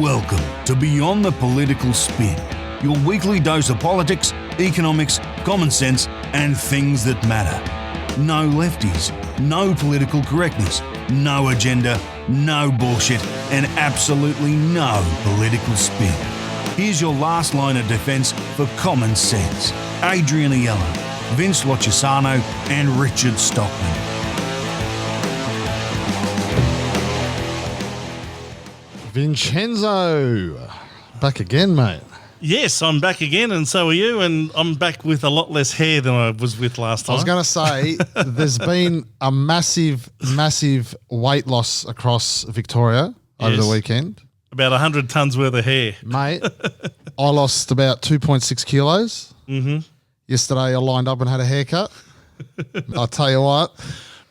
Welcome to Beyond the Political Spin, your weekly dose of politics, economics, common sense, and things that matter. No lefties, no political correctness, no agenda, no bullshit, and absolutely no political spin. Here's your last line of defence for common sense. Adrian Aiello, Vince Lochisano, and Richard Stockman. Vincenzo, back again, mate. Yes, I'm back again, and so are you, and I'm back with a lot less hair than I was with last time. I was going to say, there's been a massive weight loss across Victoria over the weekend. About 100 tonnes worth of hair. Mate, I lost about 2.6 kilos. Mm-hmm. Yesterday I lined up and had a haircut. I'll tell you what.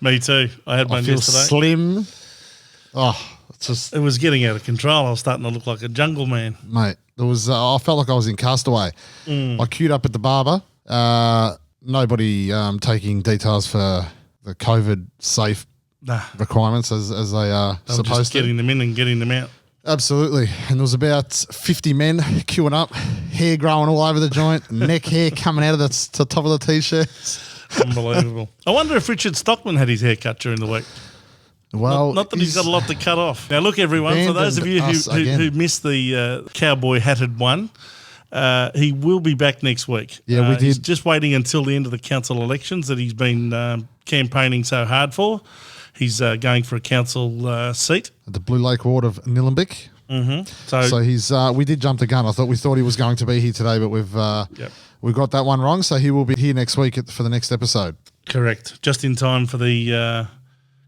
Me too. I had one I feel yesterday. slim. Oh, it's just... It was getting out of control. I was starting to look like a jungle man. Mate, there was. I felt like I was in Castaway. I queued up at the barber. Nobody taking details for the COVID safe requirements as they are They were supposed just to. getting them in and getting them out. Absolutely. And there was about 50 men queuing up, hair growing all over the joint, neck hair coming out of the top of the T-shirts. Unbelievable. I wonder if Richard Stockman had his hair cut during the week. Well, Not that he's got a lot to cut off. Now, look, everyone, for those of you who missed the cowboy hatted one, he will be back next week. Yeah, we did. He's just waiting until the end of the council elections that he's been campaigning so hard for. He's going for a council seat. At the Blue Lake Ward of Nillumbik. Mm-hmm. So he's. We did jump the gun. We thought he was going to be here today, but we've got that one wrong. So he will be here next week for the next episode. Correct. Just in time for the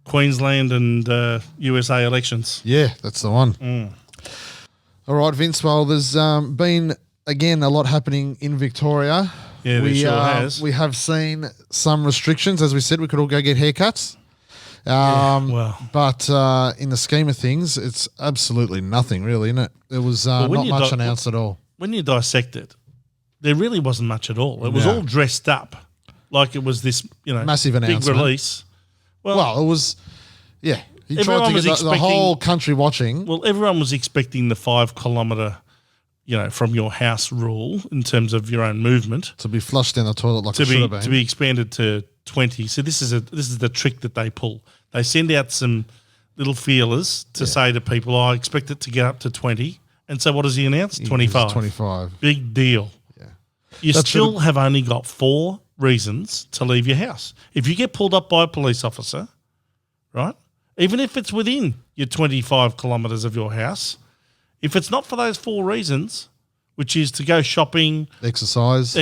Queensland and USA elections. Yeah, that's the one. All right, Vince. Well, there's been, again, a lot happening in Victoria. Yeah, there sure has. We have seen some restrictions. As we said, we could all go get haircuts. But in the scheme of things, it's absolutely nothing, really, isn't it? There was not much announced at all. When you dissect it, there really wasn't much at all. It was all dressed up like it was this, massive big announcement. release. Well, it was, He Everyone tried to was get the whole country watching. Well, everyone was expecting the 5 kilometre, from your house rule in terms of your own movement To be flushed down the toilet like it should have been. to be expanded to 20. So this is the trick that they pull. They send out some little feelers to say to people, I expect it to get up to 20. And so what does he announce? 25. 25. Big deal. Yeah. You still have only got 4 reasons to leave your house. If you get pulled up by a police officer, right, even if it's within your 25 kilometres of your house, if it's not for those 4 reasons, which is to go shopping, Exercise,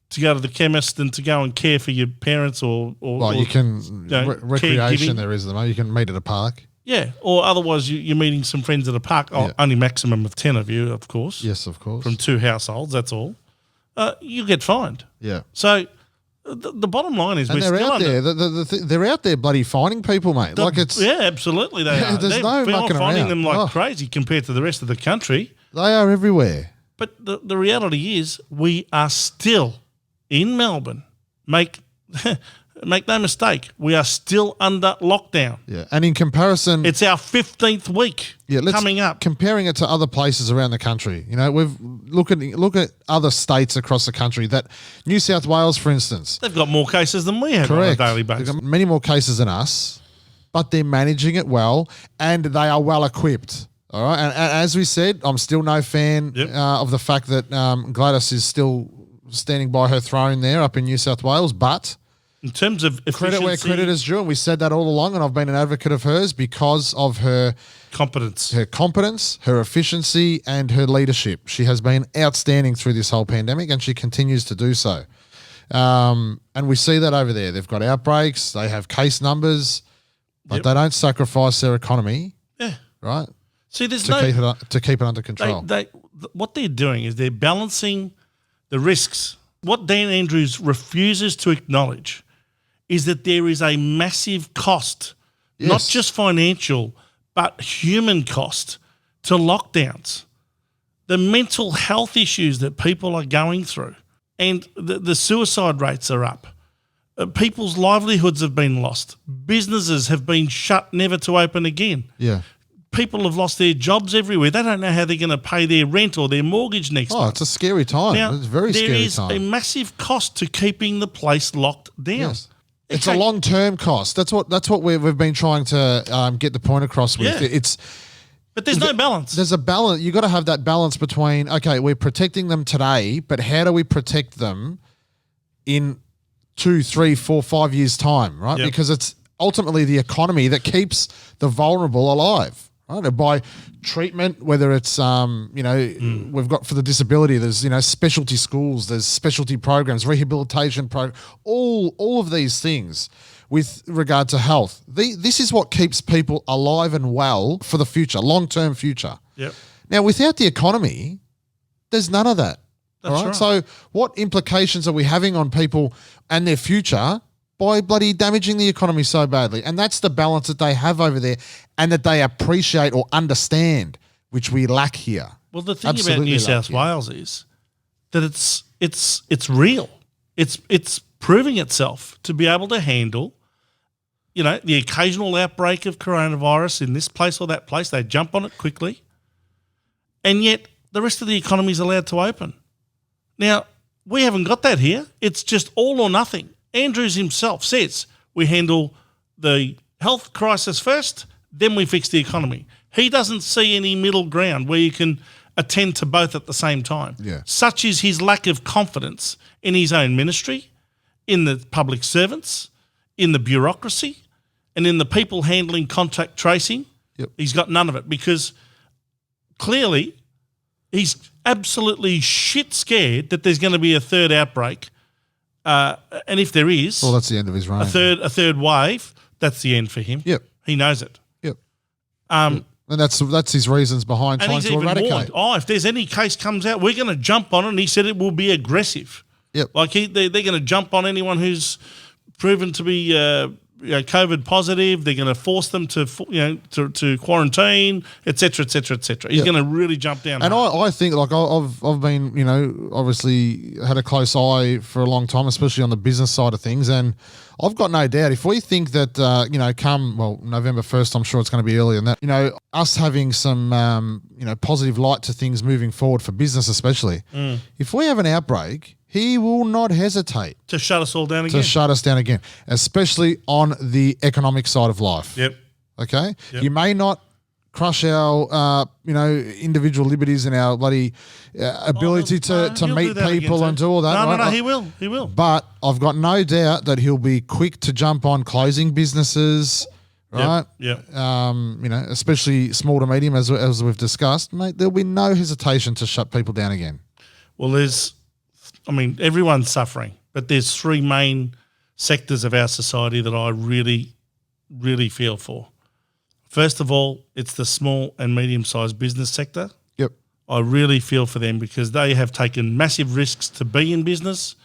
to go to the chemist and to go and care for your parents or you can, recreation caregiving. there is, you can meet at a park. Yeah, or otherwise you're meeting some friends at a park. Yeah. Only maximum of 10 of you, of course. Yes, of course. From 2 households, that's all. You get fined. Yeah. So the bottom line is And we're they're still out there. They're out there bloody finding people, mate. yeah, absolutely they are. There's no They're mucking finding around. them like crazy compared to the rest of the country. They are everywhere. But the reality is we are still in Melbourne. Make no mistake, we are still under lockdown. Yeah. And in comparison, It's our 15th week coming up. Comparing it to other places around the country, we've look at other states across the country. That New South Wales, for instance, They've got more cases than we have correct, on a daily they've basis. got many more cases than us, but they're managing it well and they are well equipped. All right, and as we said, I'm still no fan of the fact that Gladys is still standing by her throne there up in New South Wales, but In terms of efficiency, credit where credit is due, and we said that all along, and I've been an advocate of hers because of her competence. competence, her efficiency, and her leadership. She has been outstanding through this whole pandemic, and she continues to do so. And we see that over there. They've got outbreaks, they have case numbers, but they don't sacrifice their economy, right? See, there's to keep it under control. What they're doing is they're balancing the risks. What Dan Andrews refuses to acknowledge is that there is a massive cost, not just financial, but human cost to lockdowns. The mental health issues that people are going through, and the suicide rates are up. People's livelihoods have been lost. Businesses have been shut, never to open again. Yeah. people have lost their jobs everywhere. They don't know how they're going to pay their rent or their mortgage next Oh, month. it's a scary time. Now, It's a very there scary is time. a massive cost to keeping the place locked down. Yes. It's Okay. a long-term cost. That's what we've been trying to get the point across with. Yeah. It's But there's no balance. there's a balance. You got to have that balance between, okay, we're protecting them today, but how do we protect them in 2, 3, 4, 5 years time, right? Yep. Because it's ultimately the economy that keeps the vulnerable alive, right? And by treatment, whether it's we've got for the disability, there's specialty schools, there's specialty programs, rehabilitation programs, all of these things with regard to health. This is what keeps people alive and well for the future, long-term future. Yep. Now, without the economy, there's none of that. That's all right? right. So what implications are we having on people and their future by bloody damaging the economy so badly? And that's the balance that they have over there and that they appreciate or understand, which we lack here. Well, the thing about Absolutely New lack South here. Wales is that it's real. It's proving itself to be able to handle, the occasional outbreak of coronavirus in this place or that place. They jump on it quickly, and yet the rest of the economy is allowed to open. Now, we haven't got that here. It's just all or nothing. Andrews himself says we handle the health crisis first, then we fix the economy. He doesn't see any middle ground where you can attend to both at the same time. Yeah. Such is his lack of confidence in his own ministry, in the public servants, in the bureaucracy, and in the people handling contact tracing. Yep. He's got none of it because clearly he's absolutely shit scared that there's going to be a third outbreak. And if there is Well, that's the end of his reign. a third wave, that's the end for him. Yep. He knows it. Yep. And And that's his reasons behind trying he's to even eradicate. warned, if there's any case comes out, we're going to jump on it. And he said it will be aggressive. Yep. Like they're going to jump on anyone who's proven to be COVID positive. They're going to force them to to quarantine, etc., etc., etc. He's Yep. going to really jump down. And hard. I think, like, I've been, obviously had a close eye for a long time, especially on the business side of things. And I've got no doubt if we think that, come, November 1st, I'm sure it's going to be earlier than that, us having some, positive light to things moving forward for business especially, if we have an outbreak, he will not hesitate to shut us all down to again. shut us down again, especially on the economic side of life. Yep. Okay? Yep. You may not crush our, individual liberties and our bloody ability to He'll meet do that again people too. and do all that. No, right? he will. He will. But I've got no doubt that he'll be quick to jump on closing businesses, right? Yep. Especially small to medium, as we've discussed, mate. There'll be no hesitation to shut people down again. Well, everyone's suffering, but there's three main sectors of our society that I really, really feel for. First of all, it's the small and medium-sized business sector. Yep. I really feel for them because they have taken massive risks to be in business.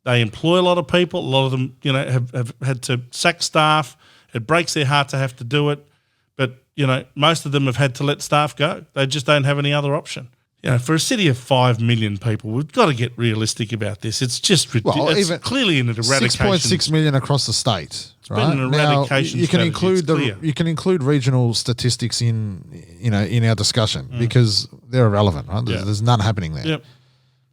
They employ a lot of people. A lot of them, have had to sack staff. It breaks their heart to have to do it. But, most of them have had to let staff go. They just don't have any other option. For a city of 5 million people, we've got to get realistic about this. It's just ridiculous. Well, It's even clearly an eradication. 6.6 million across the state. Right? been an eradication Now, you can strategy, it's include clear. you can include regional statistics in our discussion because they're irrelevant. Right? Yeah. There's none happening there. Yep.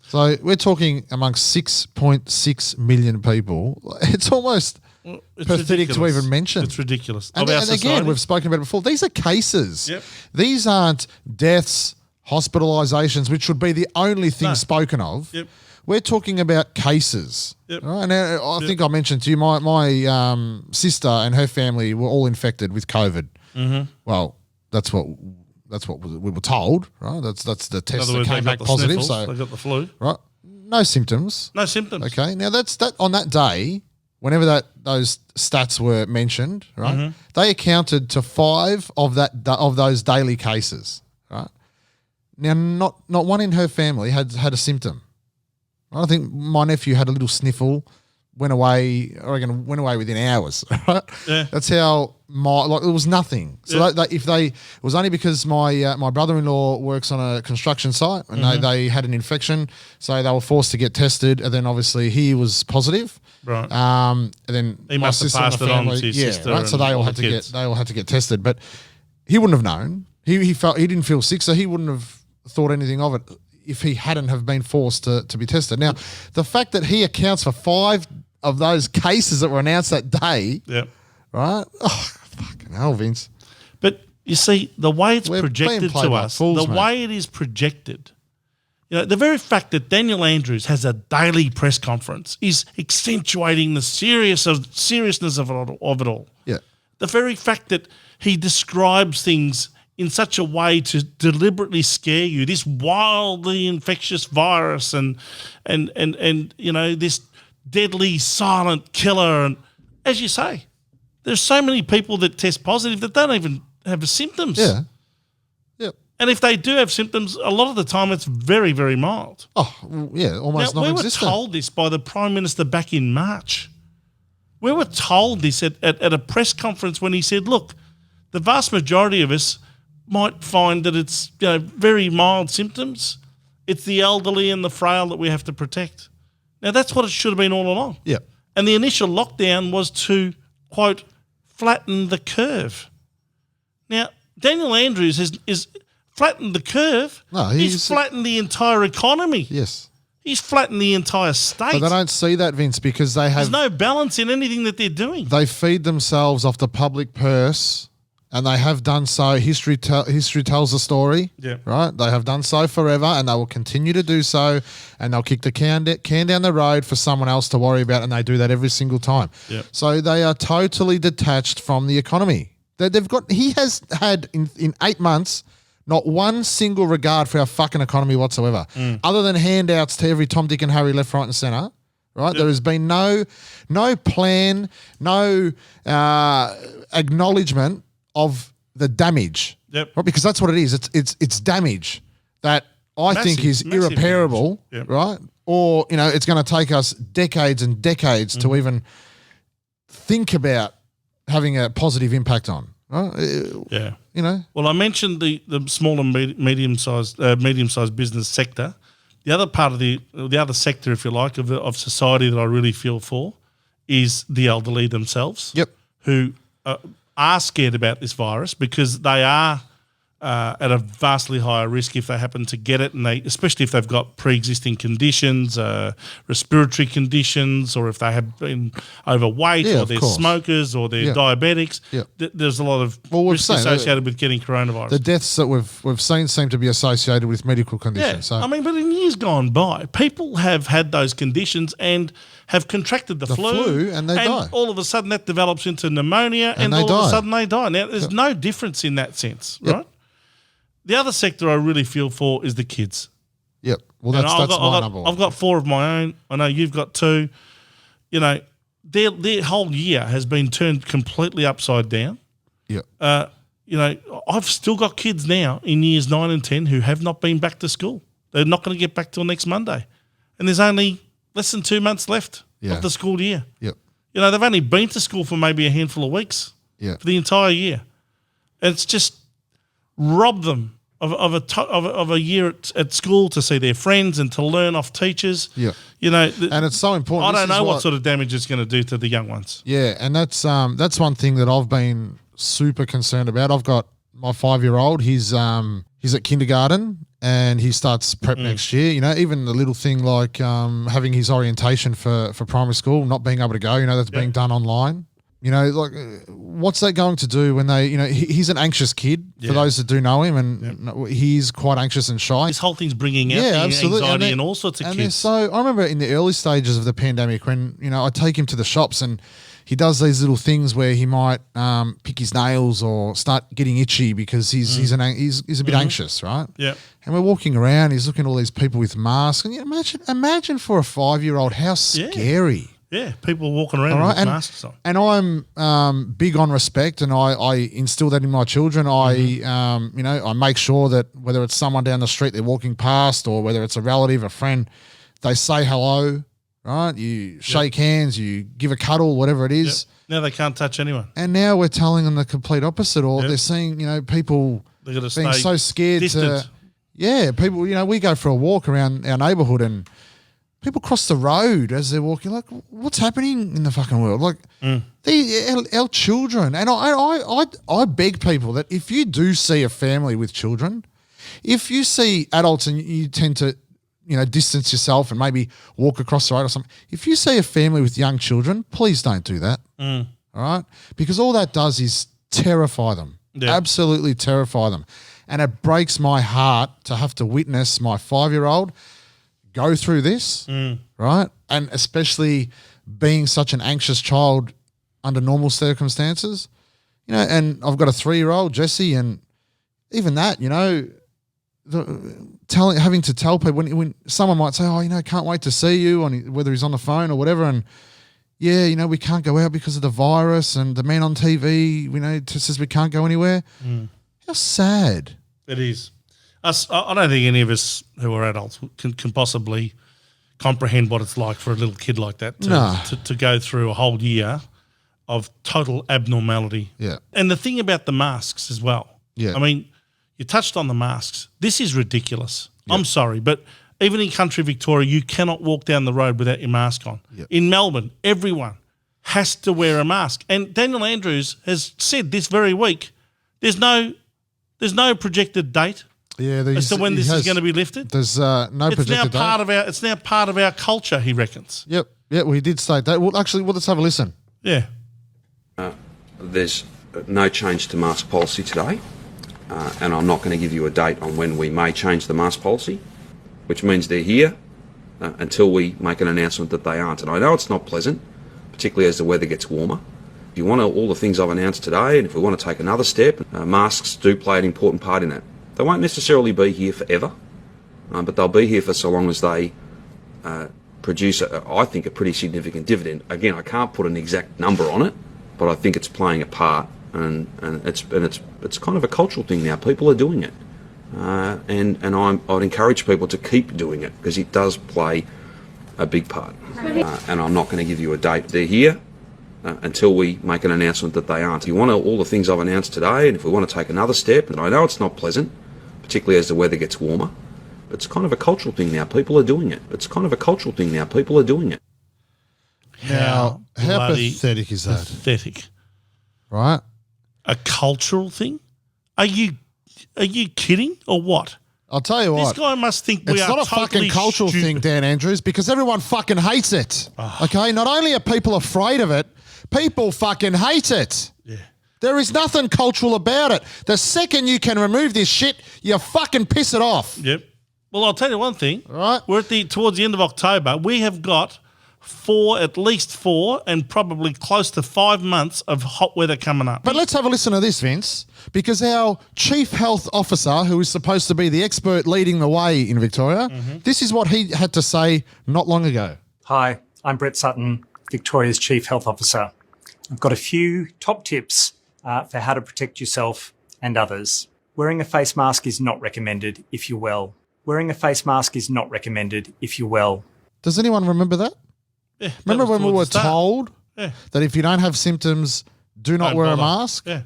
So we're talking amongst 6.6 million people. It's almost It's pathetic to ridiculous. even mention. It's ridiculous. And, Of our and again, society. we've spoken about it before. These are cases. Yep. These aren't deaths, hospitalizations, which should be the only thing No. spoken of. Yep. We're talking about cases. Yep. Right? And I think I mentioned to you, my sister and her family were all infected with COVID. Mm-hmm. Well, that's what we were told. Right? That's the In test other that words, came they back got the positive. sniffles, So they got the flu. right, no symptoms. No symptoms. Okay, now that's that on that day, whenever those stats were mentioned, right? Mm-hmm. They accounted to 5 of those daily cases, right? Now, not one in her family had a symptom. I think my nephew had a little sniffle, went away. I reckon went away within hours. Right? Yeah. That's how it was nothing. So Yeah. it was only because my brother-in-law works on a construction site and Mm-hmm. they had an infection, so they were forced to get tested, and then obviously he was positive. Right. And then He my must have sister and passed the it on family, to his yeah, sister right. So and they all all had the to kids. get tested, but he wouldn't have known. He felt he didn't feel sick, so he wouldn't have thought anything of it if he hadn't have been forced to be tested. Now, the fact that he accounts for 5 of those cases that were announced that day, Yeah. right? Oh, fucking hell, Vince. But you see, the way it's We're being projected played to like us, fools, the mate. way it is projected, the very fact that Daniel Andrews has a daily press conference is accentuating the seriousness of it all. Yeah. The very fact that he describes things in such a way to deliberately scare you, this wildly infectious virus and this deadly silent killer, and as you say, there's so many people that test positive that don't even have symptoms. Yeah. Yep. And if they do have symptoms, a lot of the time it's very, very mild. Oh, well, yeah, almost Now, we were non-existent. told this by the Prime Minister back in March. We were told this at a press conference when he said, look, the vast majority of us might find that it's very mild symptoms. It's the elderly and the frail that we have to protect. Now, that's what it should have been all along. Yeah. And the initial lockdown was to, quote, flatten the curve. Now, Daniel Andrews is flattened the curve. No, he's flattened the entire economy. Yes. He's flattened the entire state. But they don't see that, Vince, because There's have no balance in anything that they're doing. they feed themselves off the public purse, and they have done so. History tells the story. Yeah. Right. They have done so forever, and they will continue to do so. And they'll kick the can down the road for someone else to worry about, and they do that every single time. Yeah. So they are totally detached from the economy. He has had in 8 months not one single regard for our fucking economy whatsoever, other than handouts to every Tom, Dick, and Harry left, right, and centre. Right, there has been no plan, no acknowledgement of the damage. Yep. Right, because that's what it is. It's damage that I think is Massive irreparable. damage. Yep. Right, or it's going to take us decades and decades to even think about having a positive impact on. Right? Yeah. Well, I mentioned the small and medium-sized business sector. The other part of the other sector, if you like, of society that I really feel for is the elderly themselves. Yep. Who are scared about this virus because they are at a vastly higher risk if they happen to get it, and especially if they've got pre-existing conditions, respiratory conditions, or if they have been overweight, or they're smokers, or they're diabetics. Yeah. There's a lot of risk associated with getting coronavirus. The deaths that we've seen seem to be associated with medical conditions. Yeah, So but in years gone by, people have had those conditions and have contracted the flu, and they die. all of a sudden that develops into pneumonia, and they all of die. a sudden they die. Now, there's no difference in that sense, Yep. right? The other sector I really feel for is the kids. Yep. Well, And that's my number one. I've got 4 of my own. I know you've got 2. Their whole year has been turned completely upside down. Yep. I've still got kids now in years 9 and 10 who have not been back to school. They're not going to get back till next Monday. And there's only less than 2 months left of the school year. Yep. They've only been to school for maybe a handful of weeks Yep. for the entire year. And it's just robbed them of a year at school to see their friends and to learn off teachers. Yeah. And it's so important. I This don't is know what sort of damage it's going to do to the young ones. Yeah, and that's one thing that I've been super concerned about. I've got my 5-year-old. He's at kindergarten and he starts prep next year. Even the little thing like having his orientation for primary school, not being able to go. That's being done online. What's that going to do when they? He's an anxious kid. For those that do know him, and he's quite anxious and shy. This whole thing's bringing out anxiety and all sorts of kids. So I remember in the early stages of the pandemic when I take him to the shops and he does these little things where he might pick his nails or start getting itchy because he's a bit anxious, right? Yeah. And we're walking around. He's looking at all these people with masks, and imagine for a 5-year-old how scary. Yeah, people walking around with masks on. And I'm big on respect, and I instill that in my children. I make sure that whether it's someone down the street they're walking past or whether it's a relative, a friend, they say hello, right? You shake hands, you give a cuddle, whatever it is. Yep. Now they can't touch anyone. And now we're telling them the complete opposite, or they're seeing, people They're going to being stay so scared distant. people, we go for a walk around our neighbourhood and People cross the road as they're walking. Like, what's happening in the fucking world? Like, our children. And I beg people that if you do see a family with children, if you see adults and you tend to, distance yourself and maybe walk across the road or something. If you see a family with young children, please don't do that. All right? Because all that does is terrify them. Yeah. Absolutely terrify them. And it breaks my heart to have to witness my 5-year-old go through this, right? And especially being such an anxious child under normal circumstances, and I've got a 3-year-old, Jesse, and even that, having to tell people when someone might say, oh, can't wait to see you, whether he's on the phone or whatever, and yeah, we can't go out because of the virus, and the man on TV, says we can't go anywhere. How sad. It is. I don't think any of us who are adults can possibly comprehend what it's like for a little kid like that to go through a whole year of total abnormality. Yeah. And the thing about the masks as well. Yeah. I mean, you touched on the masks. This is ridiculous. Yeah. I'm sorry, but even in country Victoria, you cannot walk down the road without your mask on. Yeah. In Melbourne, everyone has to wear a mask. And Daniel Andrews has said this very week, there's no projected date. Yeah, as to when this is going to be lifted. There's no projected date. It's now part of our culture, he reckons. Yep. Yeah, well, he did state that. Well, actually, let's have a listen. Yeah. There's no change to mask policy today, and I'm not going to give you a date on when we may change the mask policy, which means they're here until we make an announcement that they aren't. And I know it's not pleasant, particularly as the weather gets warmer. If you want all the things I've announced today, and if we want to take another step, masks do play an important part in that. They won't necessarily be here forever, but they'll be here for so long as they produce, I think, a pretty significant dividend. Again, I can't put an exact number on it, but I think it's playing a part, and it's kind of a cultural thing now. People are doing it, and I'd encourage people to keep doing it because it does play a big part. And I'm not going to give you a date. They're here until we make an announcement that they aren't. If you want all the things I've announced today, and if we want to take another step, and I know it's not pleasant, particularly as the weather gets warmer, but it's kind of a cultural thing now. People are doing it. Now, how pathetic is that? Pathetic. Right? A cultural thing? Are you kidding or what? I'll tell you what. This guy must think we are It's not a totally fucking cultural stupid. thing, Dan Andrews, because everyone fucking hates it. Okay? Not only are people afraid of it, people fucking hate it. Yeah. There is nothing cultural about it. The second you can remove this shit, you fucking piss it off. Yep. Well, I'll tell you one thing. Right. We're towards the end of October. We have got at least 4 and probably close to 5 months of hot weather coming up. But let's have a listen to this, Vince, because our chief health officer, who is supposed to be the expert leading the way in Victoria, this is what he had to say not long ago. Hi, I'm Brett Sutton, Victoria's Chief Health Officer. I've got a few top tips for how to protect yourself and others. Wearing a face mask is not recommended if you're well. Does anyone remember that? Yeah, Remember when we were told Yeah. that if you don't have symptoms, do not Don't wear a bother. mask? Yeah.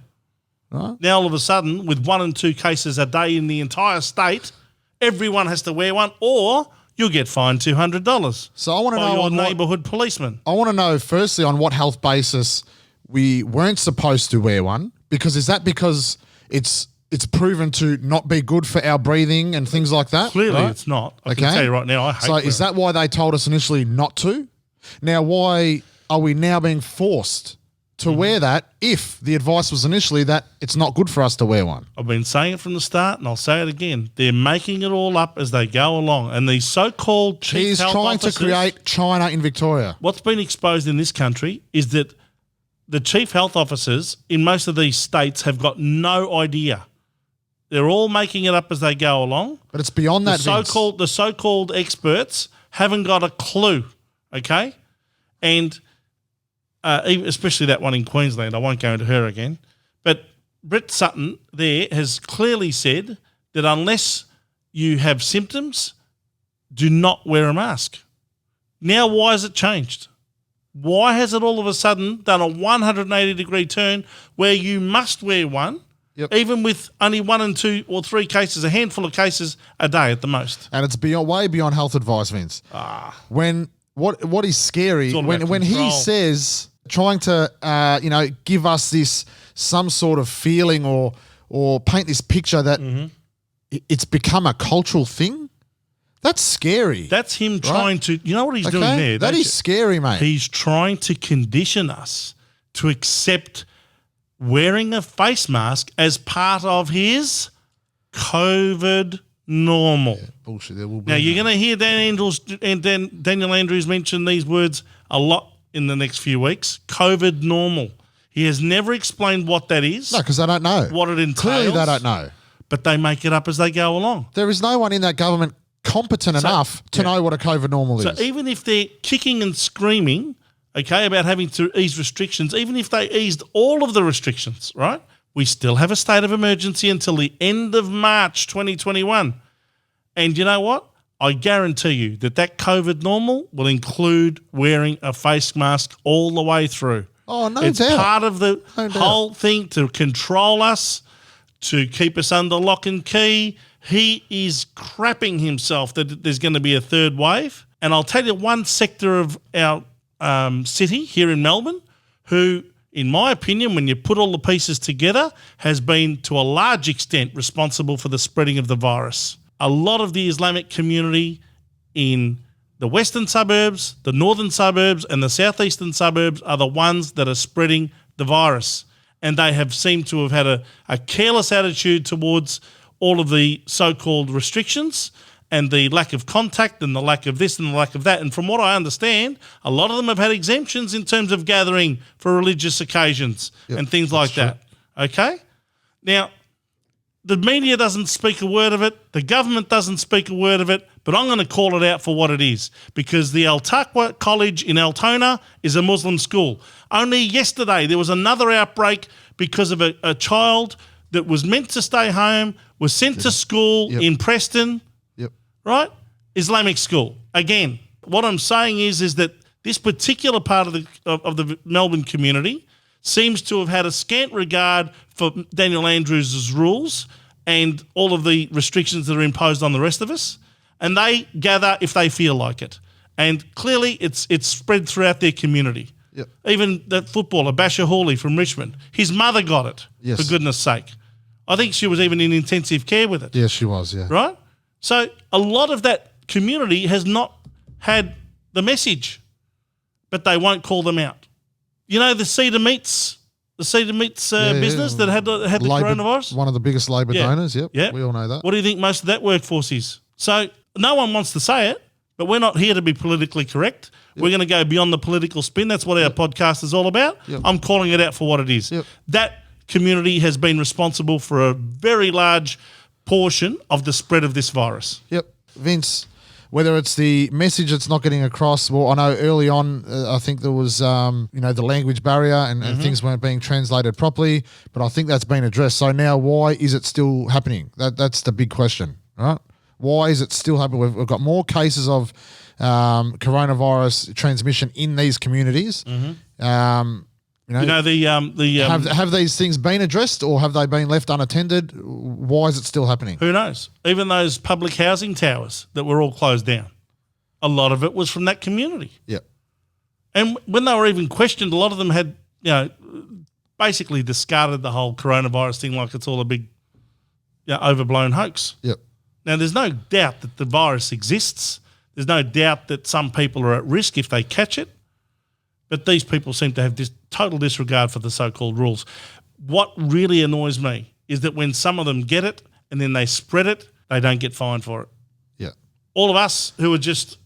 Right? Now, all of a sudden, with 1 and 2 cases a day in the entire state, everyone has to wear one or you'll get fined $200 So I want to by know your on what, neighbourhood policeman. I want to know firstly on what health basis we weren't supposed to wear one, because is that because it's proven to not be good for our breathing and things like that? Clearly, right? it's not. I can tell you right now, I hate So is that why they told us initially not to? Now, why are we now being forced to wear that if the advice was initially that it's not good for us to wear one? I've been saying it from the start, and I'll say it again. They're making it all up as they go along. And these so-called chief He's health trying officers, to create China in Victoria. what's been exposed in this country is that the chief health officers in most of these states have got no idea. They're all making it up as they go along. But it's beyond that, Vince. The so-called experts haven't got a clue, okay? And especially that one in Queensland, I won't go into her again. But Brett Sutton there has clearly said that unless you have symptoms, do not wear a mask. Now, why has it changed? Why has it all of a sudden done a 180-degree turn where you must wear one Yep. even with only 1 and 2 or 3 cases, a handful of cases a day at the most. And it's way beyond health advice, Vince. When what is scary all about when he control. says trying to give us this some sort of feeling or paint this picture that it's become a cultural thing. That's scary. That's him trying to, you know what he's doing there? That is scary, mate. He's trying to condition us to accept wearing a face mask as part of his COVID normal. Bullshit. There will be Now, you're going to hear Daniel Andrews mention these words a lot in the next few weeks. COVID normal. He has never explained what that is. No, because they don't know. What it entails. Clearly they don't know. But they make it up as they go along. There is no one in that government competent enough to know what a COVID normal So is. even if they're kicking and screaming, okay, about having to ease restrictions, even if they eased all of the restrictions, right, we still have a state of emergency until the end of March 2021. And you know what? I guarantee you that COVID normal will include wearing a face mask all the way through. Oh, no It's doubt. part of the No doubt. whole thing to control us, to keep us under lock and key. He is crapping himself that there's going to be a third wave. And I'll tell you one sector of our city here in Melbourne who, in my opinion, when you put all the pieces together, has been to a large extent responsible for the spreading of the virus. A lot of the Islamic community in the western suburbs, the northern suburbs and the southeastern suburbs are the ones that are spreading the virus. And they have seemed to have had a careless attitude towards all of the so-called restrictions and the lack of contact and the lack of this and the lack of that. And from what I understand, a lot of them have had exemptions in terms of gathering for religious occasions and things like that. Okay? Now, the media doesn't speak a word of it. The government doesn't speak a word of it. But I'm going to call it out for what it is, because the Al Taqwa College in Altona is a Muslim school. Only yesterday there was another outbreak because of a child that was meant to stay home, was sent to school in Preston, Yep. right? Islamic school. Again, what I'm saying is that this particular part of the Melbourne community seems to have had a scant regard for Daniel Andrews' rules and all of the restrictions that are imposed on the rest of us, and they gather if they feel like it. And clearly it's spread throughout their community. Yep. Even that footballer, Basher Hawley from Richmond, his mother got it, Yes. for goodness sake. I think she was even in intensive care with it. Yes, she was, yeah. Right? So a lot of that community has not had the message, but they won't call them out. You know, the Cedar Meats business that had the coronavirus? One of the biggest Labor Yeah. donors, yep. Yeah. We all know that. What do you think most of that workforce is? So no one wants to say it, but we're not here to be politically correct. We're going to go beyond the political spin. That's what our podcast is all about. Yep. I'm calling it out for what it is. Yep. That community has been responsible for a very large portion of the spread of this virus. Yep. Vince, whether it's the message that's not getting across, well, I know early on, I think there was, the language barrier and things weren't being translated properly, but I think that's been addressed. So now why is it still happening? That's the big question, right? Why is it still happening? We've got more cases of coronavirus transmission in these communities. Have these things been addressed, or have they been left unattended? Why is it still happening? Who knows? Even those public housing towers that were all closed down, a lot of it was from that community. Yep. And when they were even questioned, a lot of them had, basically discarded the whole coronavirus thing like it's all a big overblown hoax. Yep. Now, there's no doubt that the virus exists. There's no doubt that some people are at risk if they catch it. But these people seem to have this total disregard for the so-called rules. What really annoys me is that when some of them get it and then they spread it, they don't get fined for it. Yeah. All of us who are just,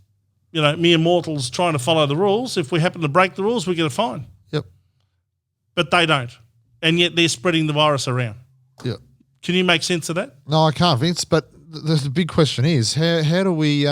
mere mortals trying to follow the rules, if we happen to break the rules, we get a fine. Yep. But they don't. And yet they're spreading the virus around. Yep. Can you make sense of that? No, I can't, Vince. But the big question is, how do we,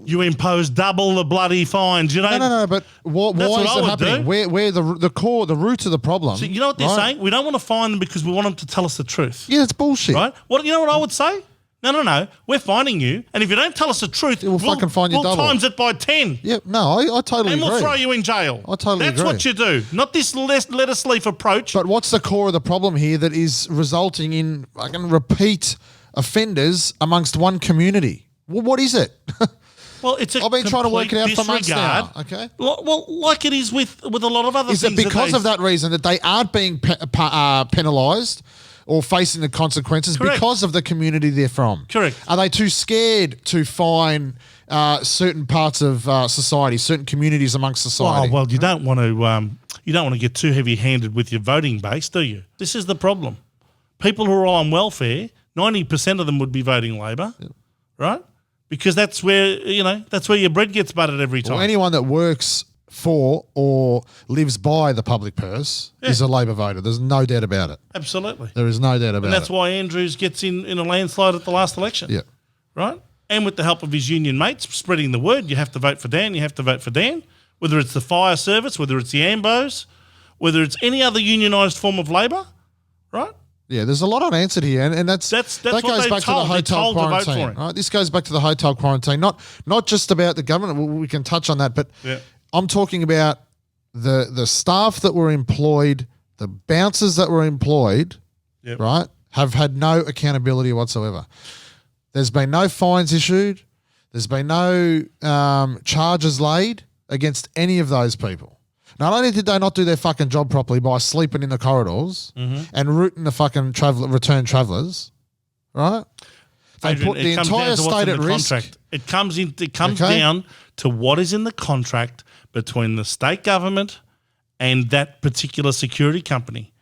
you impose double the bloody fines, No. But why That's what is I it would happening? do. Where the core, the root of the problem? So you know what they're right? saying? We don't want to fine them because we want them to tell us the truth. Yeah, it's bullshit. Right? You know what I would say? No. We're finding you, and if you don't tell us the truth, we'll fucking fine you we'll double. times it by 10. Yeah, no, I totally And agree. we'll throw you in jail. I totally That's agree. what you do, not this let us leave approach. But what's the core of the problem here that is resulting in fucking repeat offenders amongst one community? Well, what is it? Well, it's a I've been trying to work it out for months disregard. now. Okay. Well, like it is with a lot of other Is things. it because of that reason that they aren't being penalised or facing the consequences Correct. because of the community they're from? Correct. Are they too scared to fine certain parts of society, certain communities amongst society? Well, you don't want to get too heavy-handed with your voting base, do you? This is the problem. People who are on welfare, 90% of them would be voting Labor, right? Because that's where your bread gets buttered every time. Well, anyone that works for or lives by the public purse is a Labor voter. There's no doubt about it. Absolutely. There is no doubt about And that's it. why Andrews gets in a landslide at the last election. Yeah. Right? And with the help of his union mates spreading the word, you have to vote for Dan, whether it's the fire service, whether it's the AMBOs, whether it's any other unionised form of labour, right? Yeah, there's a lot unanswered here, and that what goes they've back told. to the They're hotel told to vote for quarantine. him. Right? This goes back to the hotel quarantine, not just about the government. We can touch on that, but Yeah. I'm talking about the staff that were employed, the bouncers that were employed, Yep. right, have had no accountability whatsoever. There's been no fines issued. There's been no charges laid against any of those people. Not only did they not do their fucking job properly by sleeping in the corridors and rooting the fucking return travellers, right? They Adrian, put the it comes entire down to what's state in at the risk. contract. It comes Okay. down to what is in the contract between the state government and that particular security company.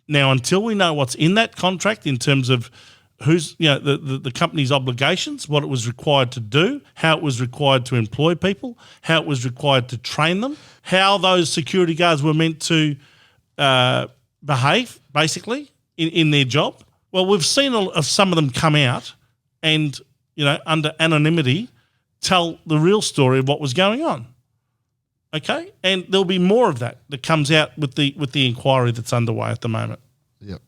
Now, until we know what's in that contract in terms of who's the company's obligations, what it was required to do, how it was required to employ people, how it was required to train them, how those security guards were meant to behave, basically, in their job. Well, we've seen some of them come out and, under anonymity, tell the real story of what was going on. Okay? And there'll be more of that comes out with the inquiry that's underway at the moment. Yep.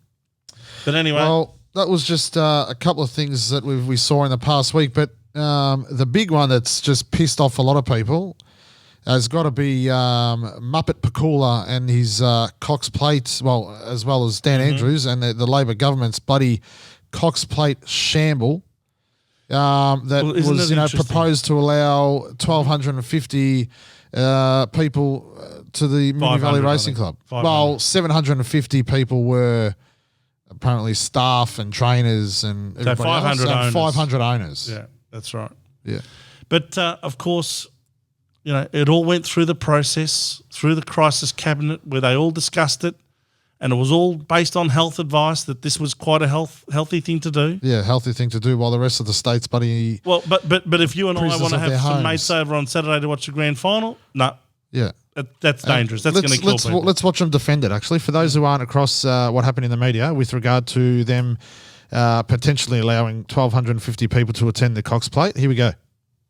But anyway. Well, that was just a couple of things that we saw in the past week, but the big one that's just pissed off a lot of people has got to be Muppet Pakula and his Cox Plate, as well as Dan Andrews and the Labor government's bloody Cox Plate shamble that isn't was it interesting? proposed to allow 1,250 people to the Moonee 500, Valley I Racing think. Club. 500. Well, 750 people were apparently staff and trainers and So everybody 500 else, and owners. 500 owners. Yeah, that's right. Yeah. But, of course, it all went through the process, through the crisis cabinet where they all discussed it, and it was all based on health advice that this was quite a healthy thing to do. Yeah, healthy thing to do while the rest of the state's buddy. Well, but if you and I Prisoners want to of have their some homes. mates over on Saturday to watch the grand final, no, Yeah. that's dangerous. That's going to kill people. Let's watch them defend it, actually. For those who aren't across what happened in the media with regard to them potentially allowing 1,250 people to attend the Cox Plate, here we go.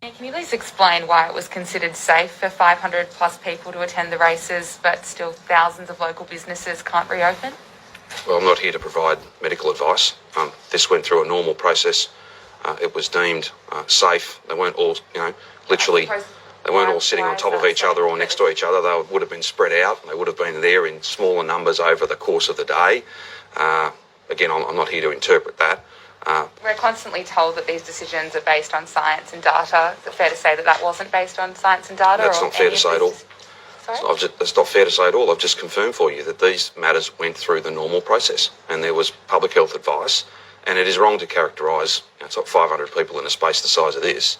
Can you please explain why it was considered safe for 500 plus people to attend the races, but still thousands of local businesses can't reopen? Well, I'm not here to provide medical advice. This went through a normal process. It was deemed safe. They weren't all, literally, they weren't all sitting on top of each other or next to each other. They would have been spread out. They would have been there in smaller numbers over the course of the day. Again, I'm not here to interpret that. We're constantly told that these decisions are based on science and data. Is it fair to say that wasn't based on science and data? That's or not fair any to of say at all. these- Sorry? That's not fair to say at all. I've just confirmed for you that these matters went through the normal process and there was public health advice, and it is wrong to characterise, it's like 500 people in a space the size of this.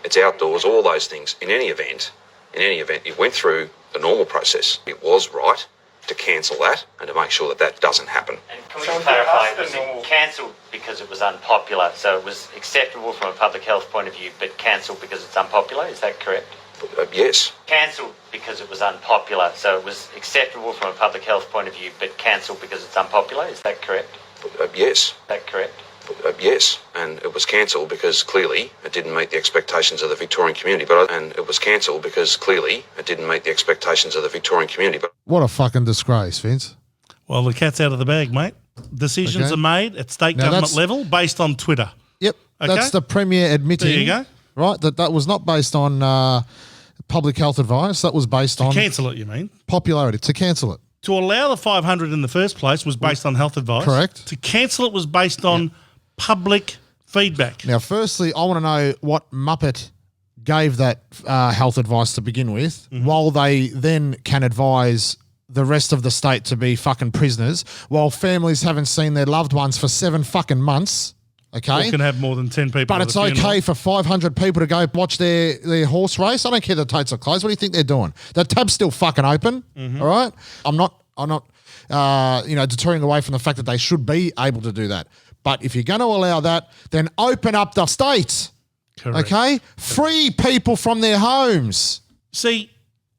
It's outdoors, all those things. In any event, it went through the normal process. It was right to cancel that and to make sure that doesn't happen. And can we just clarify, was it cancelled because it was unpopular? So it was acceptable from a public health point of view, but cancelled because it's unpopular? Is that correct? Yes. Cancelled because it was unpopular. So it was acceptable from a public health point of view, but cancelled because it's unpopular? Is that correct? Yes. Is that correct? Yes, and it was cancelled because clearly it didn't meet the expectations of the Victorian community. And it was cancelled because clearly it didn't meet the expectations of the Victorian community. But What a fucking disgrace, Vince. Well, the cat's out of the bag, mate. Decisions Okay. are made at state Now government that's- level based on Twitter. Yep. Okay. That's the Premier admitting. There you go. Right, that was not based on public health advice. That was based on Cancel it, you mean? popularity, to cancel it. To allow the 500 in the first place was based on health advice. Correct. To cancel it was based on public feedback. Now, firstly, I want to know what Muppet gave that health advice to begin with, while they then can advise the rest of the state to be fucking prisoners, while families haven't seen their loved ones for 7 fucking months. Okay. Or can have more than 10 people. But at it's a funeral. okay for 500 people to go watch their horse race. I don't care the totes are closed. What do you think they're doing? The tab's still fucking open. All right. I'm not deterring away from the fact that they should be able to do that. But if you're going to allow that, then open up the states. Correct. Okay. Free people from their homes. See,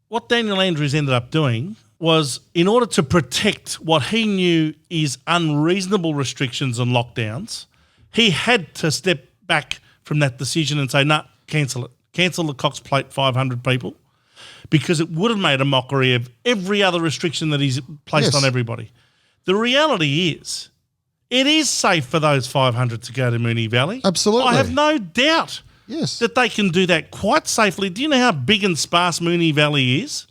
what Daniel Andrews ended up doing was, in order to protect what he knew is unreasonable restrictions and lockdowns, he had to step back from that decision and say, nah, cancel it. Cancel the Cox Plate 500 people, because it would have made a mockery of every other restriction that he's placed on everybody. The reality is, it is safe for those 500 to go to Moonee Valley. Absolutely. I have no doubt Yes. that they can do that quite safely. Do you know how big and sparse Moonee Valley is?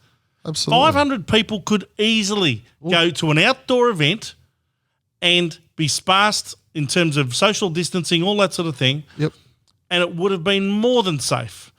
Absolutely. 500 people could easily go to an outdoor event and be sparsed in terms of social distancing, all that sort of thing, Yep. and it would have been more than safe.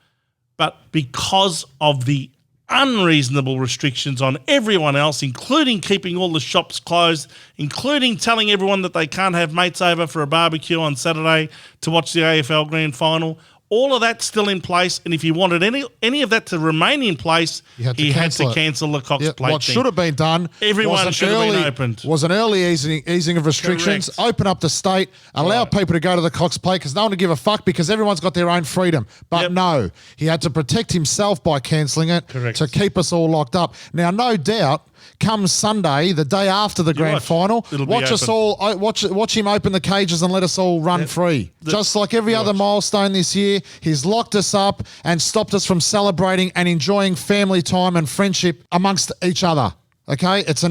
But because of the unreasonable restrictions on everyone else, including keeping all the shops closed, including telling everyone that they can't have mates over for a barbecue on Saturday to watch the AFL Grand Final, all of that's still in place, and if you wanted any of that to remain in place, You had to he had cancel to it. cancel the Cox Yep. Plate What thing. should have been done Everyone was should have been opened. Was an early easing of restrictions, Correct. open up the state, allow people to go to the Cox Plate, because no one would give a fuck, because everyone's got their own freedom. But Yep. no, he had to protect himself by cancelling it Correct. to keep us all locked up. Now, no doubt, come Sunday, the day after the grand watch. final, It'll be watch us open. all watch him open the cages and let us all run free. Just like every other milestone this year, he's locked us up and stopped us from celebrating and enjoying family time and friendship amongst each other. Okay? It's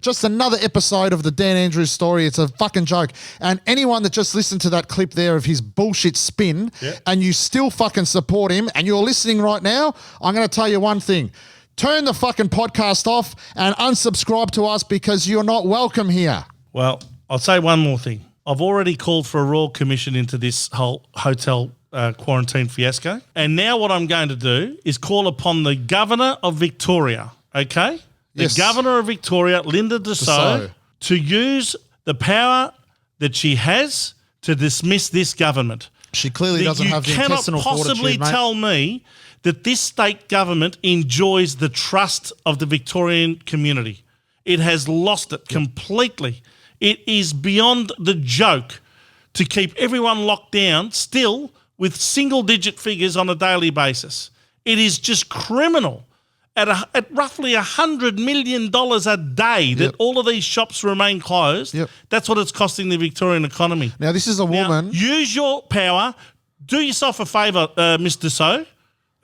just another episode of the Dan Andrews story. It's a fucking joke. And anyone that just listened to that clip there of his bullshit spin and you still fucking support him and you're listening right now, I'm going to tell you one thing. Turn the fucking podcast off and unsubscribe to us, because you're not welcome here. Well, I'll say one more thing. I've already called for a royal commission into this whole hotel quarantine fiasco. And now what I'm going to do is call upon the Governor of Victoria, okay? The Yes. Governor of Victoria, Linda Dessau, Dessau. to use the power that she has to dismiss this government. She clearly doesn't have the You cannot intestinal possibly fortitude, mate. tell me that this state government enjoys the trust of the Victorian community. It has lost it completely. It is beyond the joke to keep everyone locked down still with single-digit figures on a daily basis. It is just criminal. At roughly $100 million a day that all of these shops remain closed, that's what it's costing the Victorian economy. Now, this is a Now, woman. use your power. Do yourself a favour, Ms. Dessau.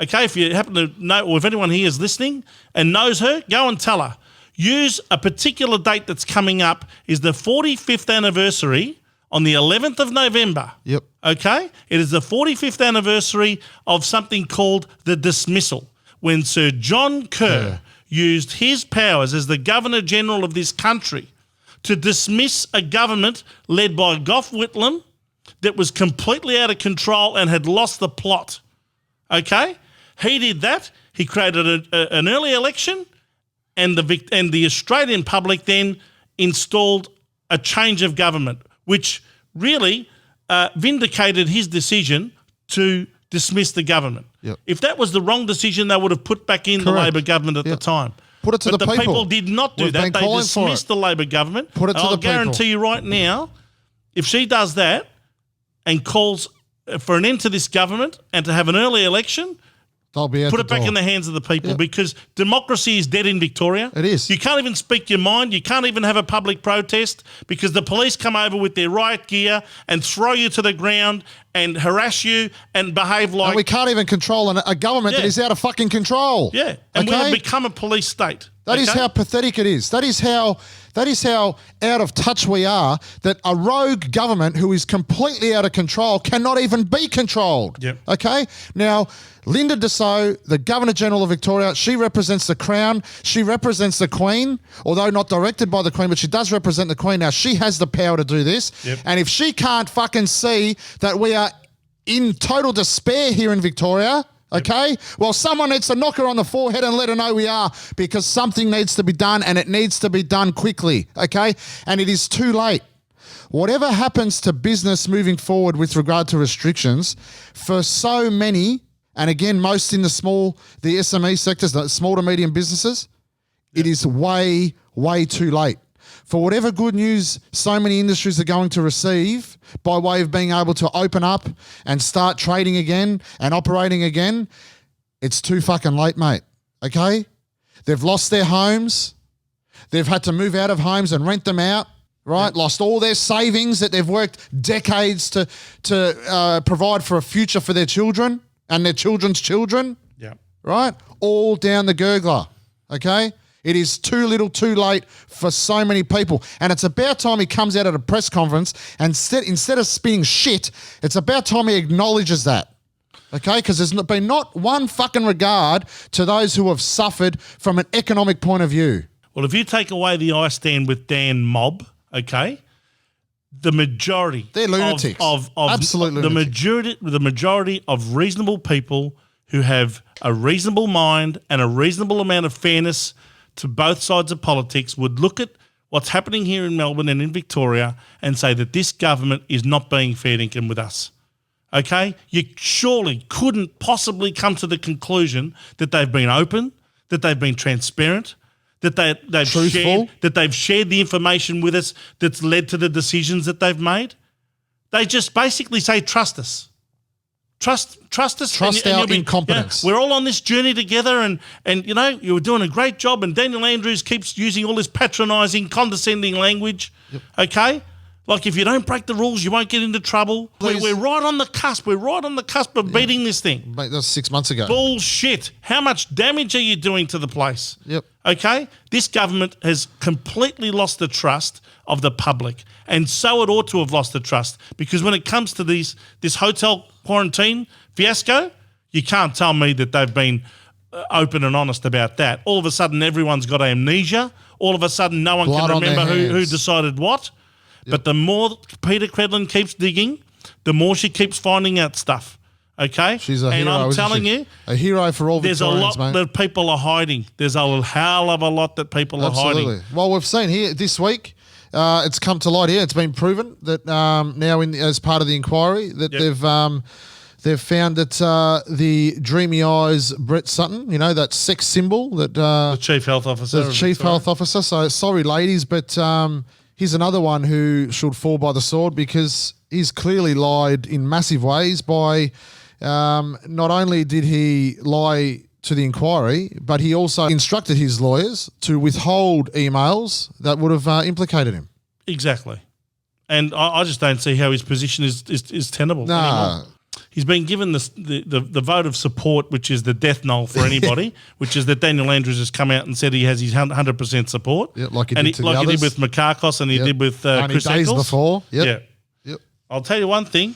Okay, if you happen to know, or if anyone here is listening and knows her, go and tell her. Use a particular date that's coming up, is the 45th anniversary on the 11th of November. Yep. Okay? It is the 45th anniversary of something called the dismissal, when Sir John Kerr used his powers as the Governor-General of this country to dismiss a government led by Gough Whitlam that was completely out of control and had lost the plot. Okay? He did that. He created an early election, and the Australian public then installed a change of government, which really vindicated his decision to dismiss the government. Yep. If that was the wrong decision, they would have put back in the Correct. Labor government at the time. Put it to But the people. the people did not do We've that. been They calling for dismissed it. the Labor government. Put it to And I'll the people. guarantee you right now, if she does that and calls for an end to this government and to have an early election, They'll be out put the it back door. in the hands of the people, Yep. because democracy is dead in Victoria. It is. You can't even speak your mind. You can't even have a public protest because the police come over with their riot gear and throw you to the ground and harass you and behave like... And we can't even control a government that Yeah. is out of fucking control. Yeah, and we Okay? have become a police state. That is okay? how pathetic it is. That is how out of touch we are, that a rogue government who is completely out of control cannot even be controlled. Yep. Okay? Now, Linda Dessau, the Governor-General of Victoria, she represents the Crown. She represents the Queen, although not directed by the Queen, but she does represent the Queen. Now, she has the power to do this. Yep. And if she can't fucking see that we are in total despair here in Victoria... Okay? Well, someone needs to knock her on the forehead and let her know we are, because something needs to be done, and it needs to be done quickly. Okay? And it is too late. Whatever happens to business moving forward with regard to restrictions, for so many, and again, most in the SME sectors, the small to medium businesses, it is way, way too late. For whatever good news so many industries are going to receive by way of being able to open up and start trading again and operating again, it's too fucking late, mate. Okay? They've lost their homes. They've had to move out of homes and rent them out, right? Lost all their savings that they've worked decades to provide for a future for their children and their children's children, Yeah. right? All down the gurgler, okay? It is too little too late for so many people. And it's about time he comes out at a press conference and instead of spitting shit, it's about time he acknowledges that. Okay? Because there's been not one fucking regard to those who have suffered from an economic point of view. Well, if you take away the I Stand With Dan mob, okay, the majority... They're lunatics. Of Absolute lunatics. The majority of reasonable people who have a reasonable mind and a reasonable amount of fairness to both sides of politics would look at what's happening here in Melbourne and in Victoria and say that this government is not being fair dinkum with us. Okay? You surely couldn't possibly come to the conclusion that they've been open, that they've been transparent, that they've shared the information with us that's led to the decisions that they've made. They just basically say, trust us. Trust us. Trust our incompetence. We're all on this journey together, and you're doing a great job. And Daniel Andrews keeps using all this patronising, condescending language. Yep. Okay, like if you don't break the rules, you won't get into trouble. We're right on the cusp. We're right on the cusp of beating this thing. Mate, that was 6 months ago. Bullshit. How much damage are you doing to the place? Yep. Okay, this government has completely lost the trust of the public, and so it ought to have lost the trust, because when it comes to this hotel quarantine fiasco, you can't tell me that they've been open and honest about that. All of a sudden, everyone's got amnesia. All of a sudden, no one Blood can on their remember who hands. decided what. Yep. But the more Peter Credlin keeps digging, the more she keeps finding out stuff. Okay? She's a and hero, I'm isn't telling she? you, A hero for all there's a Victorians, lot mate. that people are hiding. There's a hell of a lot that people are hiding. Well, we've seen here this week, it's come to light here. It's been proven that now, as part of the inquiry, that they've found that the Dreamy Eyes Brett Sutton, that sex symbol, that The Chief Health Officer. the of chief Victoria. health officer. So sorry, ladies, but here's another one who should fall by the sword, because he's clearly lied in massive ways by not only did he lie to the inquiry, but he also instructed his lawyers to withhold emails that would have implicated him. Exactly. And I just don't see how his position is tenable anymore. He's been given the vote of support, which is the death knell for anybody, which is that Daniel Andrews has come out and said he has his 100% support. Yeah, like he and did to the like he did others. with Makarkos and he did with Only Chris days Eccles. before. Yep. Yeah. Yep. I'll tell you one thing.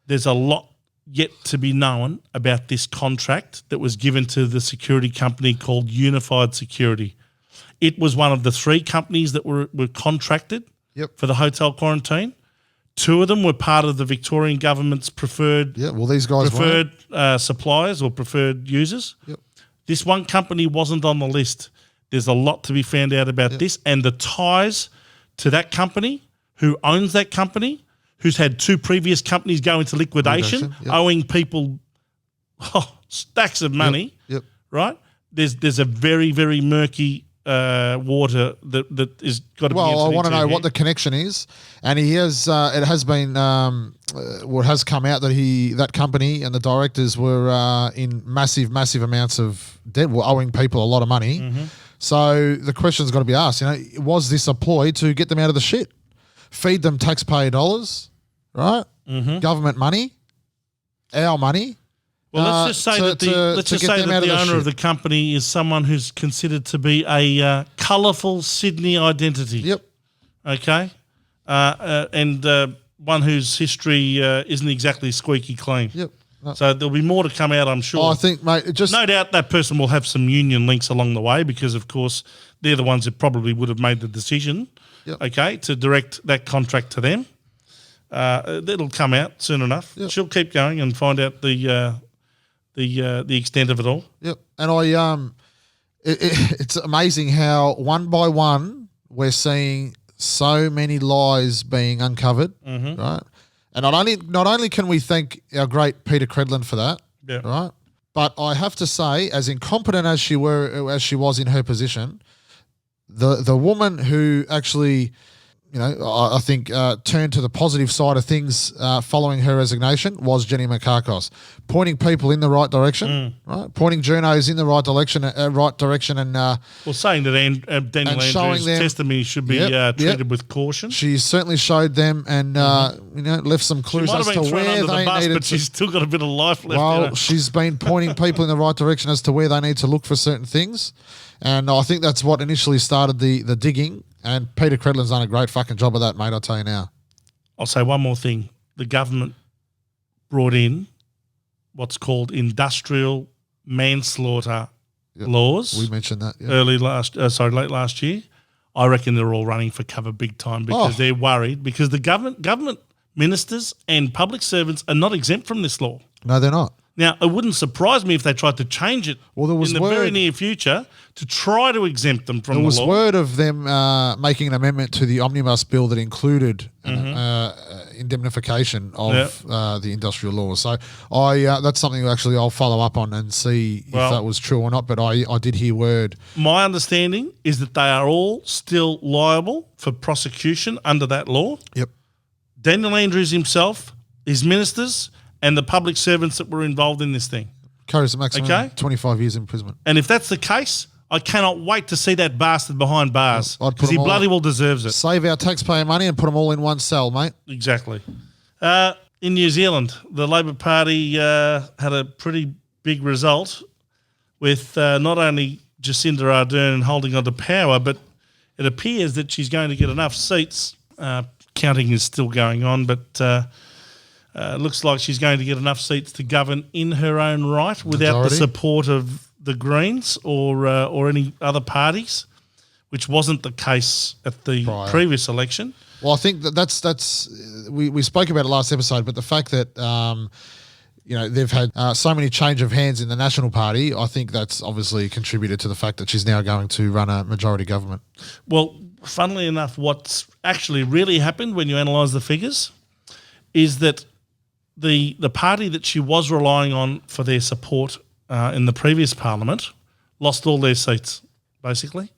There's a lot yet to be known about this contract that was given to the security company called Unified Security. It was one of the 3 companies that were contracted for the hotel quarantine. 2 of them were part of the Victorian government's preferred these guys weren't. suppliers or preferred users. Yep. This one company wasn't on the list. There's a lot to be found out about this, and the ties to that company, who owns that company, who's had 2 previous companies go into liquidation, owing people stacks of money. Yep. Right? There's a very, very murky water that is got to be. Well, I want to know here. what the connection is, and he has. It has been. What has come out that company and the directors were in massive amounts of debt, were owing people a lot of money. Mm-hmm. So the question's got to be asked. Was this a ploy to get them out of the shit, feed them taxpayer dollars, right? Mm-hmm. Government money, our money. Well, let's just say that the owner of the company is someone who's considered to be a colourful Sydney identity. Yep. Okay. And one whose history isn't exactly squeaky clean. Yep. No. So there'll be more to come out, I'm sure. I think, mate, no doubt that person will have some union links along the way because, of course, they're the ones that probably would have made the decision, okay, to direct that contract to them. That'll come out soon enough. Yep. She'll keep going and find out the extent of it all. Yep. And it's amazing how one by one we're seeing so many lies being uncovered, right? And not only can we thank our great Peter Credlin for that, right? But I have to say, as incompetent as she was in her position, the woman who actually, I think turned to the positive side of things following her resignation was Jenny Mikakos, pointing people in the right direction, right? Pointing journos in the right direction, and saying that Daniel Andrews' testimony should be treated with caution. She certainly showed them and left some clues as to where they needed. But she's still got a bit of life left. Well, she's been pointing people in the right direction as to where they need to look for certain things, and I think that's what initially started the digging. And Peter Credlin's done a great fucking job of that, mate, I'll tell you now. I'll say one more thing. The government brought in what's called industrial manslaughter laws. We mentioned that. Late last year. I reckon they're all running for cover big time because they're worried because the government ministers and public servants are not exempt from this law. No, they're not. Now, it wouldn't surprise me if they tried to change it in the very near future to try to exempt them from the law. There was word of them making an amendment to the omnibus bill that included indemnification of the industrial law. So that's something actually I'll follow up on and see if that was true or not, but I did hear word. My understanding is that they are all still liable for prosecution under that law. Yep. Daniel Andrews himself, his ministers, and the public servants that were involved in this thing. Carries a maximum 25 years imprisonment. And if that's the case, I cannot wait to see that bastard behind bars because he bloody well deserves it. Save our taxpayer money and put them all in one cell, mate. Exactly. In New Zealand, the Labor Party had a pretty big result with not only Jacinda Ardern holding on to power, but it appears that she's going to get enough seats. Counting is still going on, but... looks like she's going to get enough seats to govern in her own right without the support of the Greens or any other parties, which wasn't the case at the previous election. Well, I think that's we spoke about it last episode, but the fact that they've had so many change of hands in the National Party, I think that's obviously contributed to the fact that she's now going to run a majority government. Well, funnily enough, what's actually really happened when you analyse the figures is that the party that she was relying on for their support in the previous parliament lost all their seats, basically.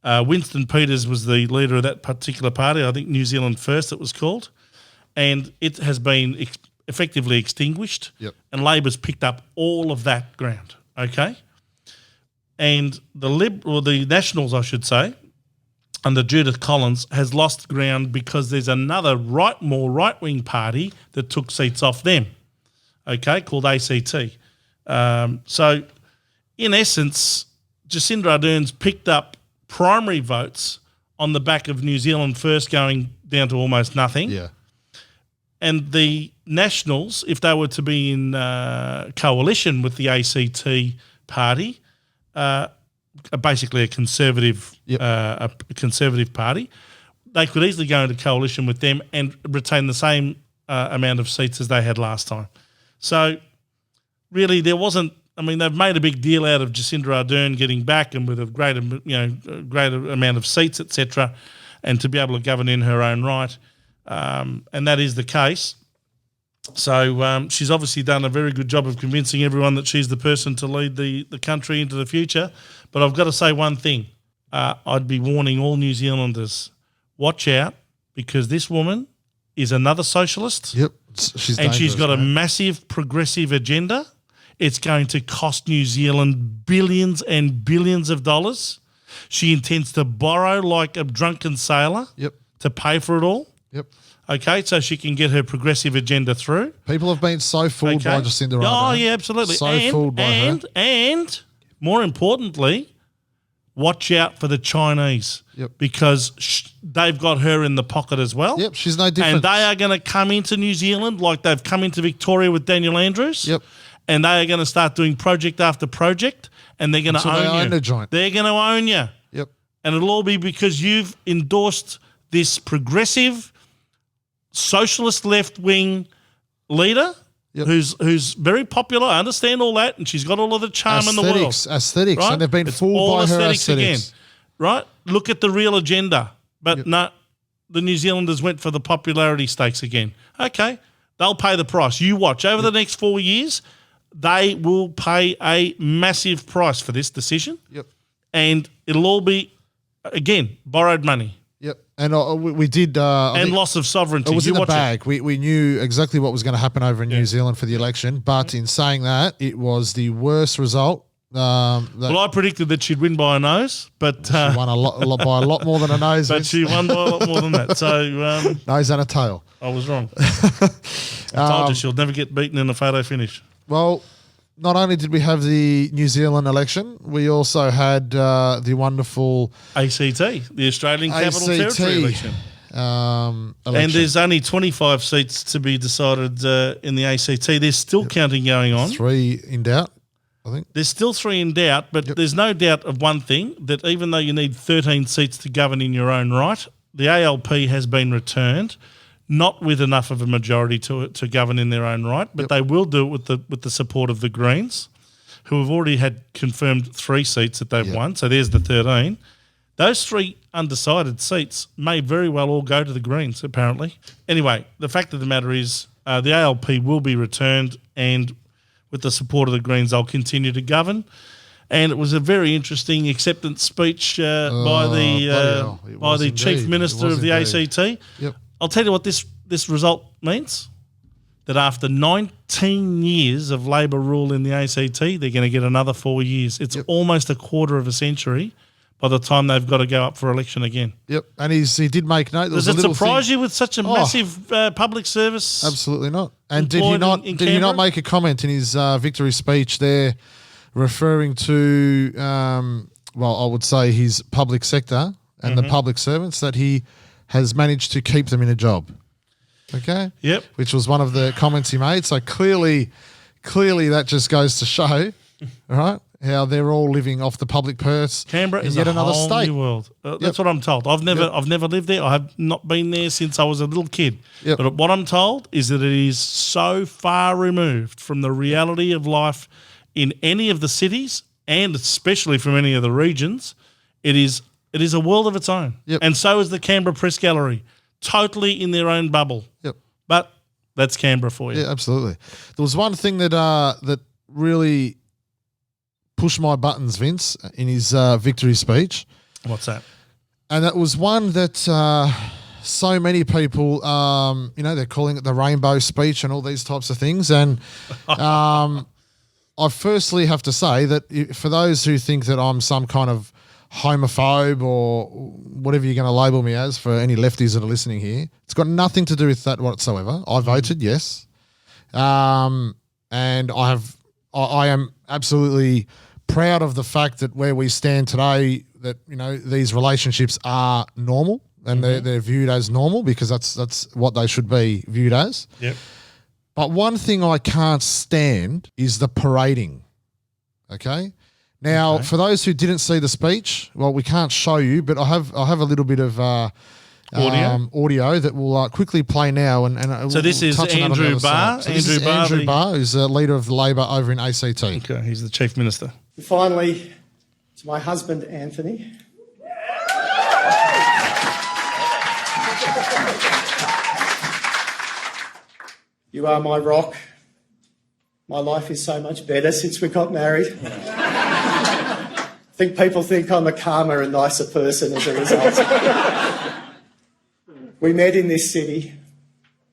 Winston Peters was the leader of that particular party, I think New Zealand First it was called, and it has been effectively extinguished, and Labor's picked up all of that ground, okay? And the Nationals, I should say, under Judith Collins, has lost ground because there's another more right-wing party that took seats off them, okay, called ACT. So, in essence, Jacinda Ardern's picked up primary votes on the back of New Zealand First going down to almost nothing. Yeah. And the Nationals, if they were to be in coalition with the ACT party, basically a conservative party, they could easily go into coalition with them and retain the same amount of seats as they had last time. So really there wasn't, I mean, they've made a big deal out of Jacinda Ardern getting back and with a greater amount of seats, etc., and to be able to govern in her own right. And that is the case. So she's obviously done a very good job of convincing everyone that she's the person to lead the country into the future. But I've got to say one thing. I'd be warning all New Zealanders, watch out, because this woman is another socialist. Yep. She's got a massive progressive agenda. It's going to cost New Zealand billions and billions of dollars. She intends to borrow like a drunken sailor to pay for it all. Yep. Okay, so she can get her progressive agenda through. People have been so fooled by Jacinda Ardern. Oh, yeah, absolutely. So fooled by her. And more importantly, watch out for the Chinese. Yep. Because they've got her in the pocket as well. Yep, she's no different. And they are going to come into New Zealand like they've come into Victoria with Daniel Andrews. Yep. And they are going to start doing project after project, and they're going to own you. Own the joint. They're going to own you. Yep. And it'll all be because you've endorsed this progressive, socialist left-wing leader who's very popular. I understand all that, and she's got all of the charm in the world. Aesthetics, right? and they've been It's fooled all by her aesthetics again, aesthetics. right? Look at the real agenda. But no, the New Zealanders went for the popularity stakes again. Okay, they'll pay the price. You watch. Over the next 4 years, they will pay a massive price for this decision. Yep. And it'll all be, again, borrowed money. Yep. And we did. And loss of sovereignty. It was You in the watch it. bag. We knew exactly what was going to happen over in New Zealand for the election. But in saying that, it was the worst result. Well, I predicted that she'd win by a nose, but She won by a lot more than a nose. but Vince. she won by a lot more than that. So Nose and a tail. I was wrong. I told you she'll never get beaten in a photo finish. Well, not only did we have the New Zealand election, we also had the wonderful ACT, the Australian Capital Territory election. election. And there's only 25 seats to be decided in the ACT. There's still counting going on. 3 in doubt, I think. There's still 3 in doubt, but there's no doubt of one thing, that even though you need 13 seats to govern in your own right, the ALP has been returned, not with enough of a majority to govern in their own right, but they will do it with the support of the Greens, who have already had confirmed 3 seats that they've won. So there's the 13. Those 3 undecided seats may very well all go to the Greens, apparently. Anyway, the fact of the matter is the ALP will be returned, and with the support of the Greens, they'll continue to govern. And it was a very interesting acceptance speech by the Chief Minister of the ACT. Yep. I'll tell you what this result means. That after 19 years of Labor rule in the ACT, they're going to get another 4 years. It's almost a quarter of a century by the time they've got to go up for election again. Yep. And he did make note. Does it surprise you with such a massive public service? Absolutely not. And did he employed in not Canberra? make a comment in his victory speech there referring to, I would say his public sector and the public servants, that he has managed to keep them in a job? Okay. Yep. Which was one of the comments he made. So clearly that just goes to show, right, how they're all living off the public purse. Canberra in is yet a another whole state. new world. That's what I'm told. I've never lived there. I have not been there since I was a little kid. Yep. But what I'm told is that it is so far removed from the reality of life in any of the cities, and especially from any of the regions. It is a world of its own. Yep. And so is the Canberra Press Gallery, totally in their own bubble. Yep. But that's Canberra for you. Yeah, absolutely. There was one thing that really pushed my buttons, Vince, in his victory speech. What's that? And that was one that so many people, they're calling it the rainbow speech and all these types of things. And I firstly have to say that for those who think that I'm some kind of homophobe or whatever you're going to label me as, for any lefties that are listening here, it's got nothing to do with that whatsoever. I voted yes. And I am absolutely proud of the fact that where we stand today, that, these relationships are normal and they're viewed as normal, because that's what they should be viewed as. Yep. But one thing I can't stand is the parading. Okay? Now, for those who didn't see the speech, well, we can't show you, but I have a little bit of audio that will quickly play now. And So this is Andrew Barr. So this is Andrew Barr, who's the leader of the Labor over in ACT. Okay, he's the Chief Minister. Finally, to my husband, Anthony. You are my rock. My life is so much better since we got married. I think people think I'm a calmer and nicer person as a result. We met in this city.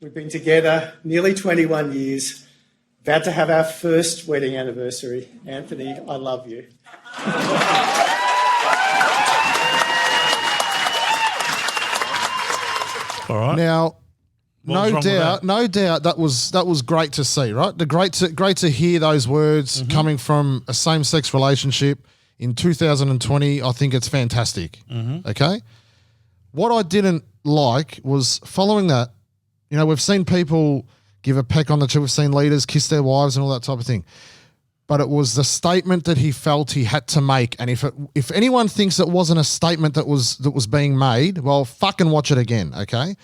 We've been together nearly 21 years, about to have our first wedding anniversary. Anthony, I love you. All right. Now, What was wrong with that? No doubt that was great to see, right? Great to hear those words Mm-hmm. coming from a same-sex relationship in 2020. I think it's fantastic. Mm-hmm. Okay? What I didn't like was following that, we've seen people give a peck on the cheek, we've seen leaders kiss their wives and all that type of thing. But it was the statement that he felt he had to make. And if anyone thinks it wasn't a statement that was being made, well, fucking watch it again, okay?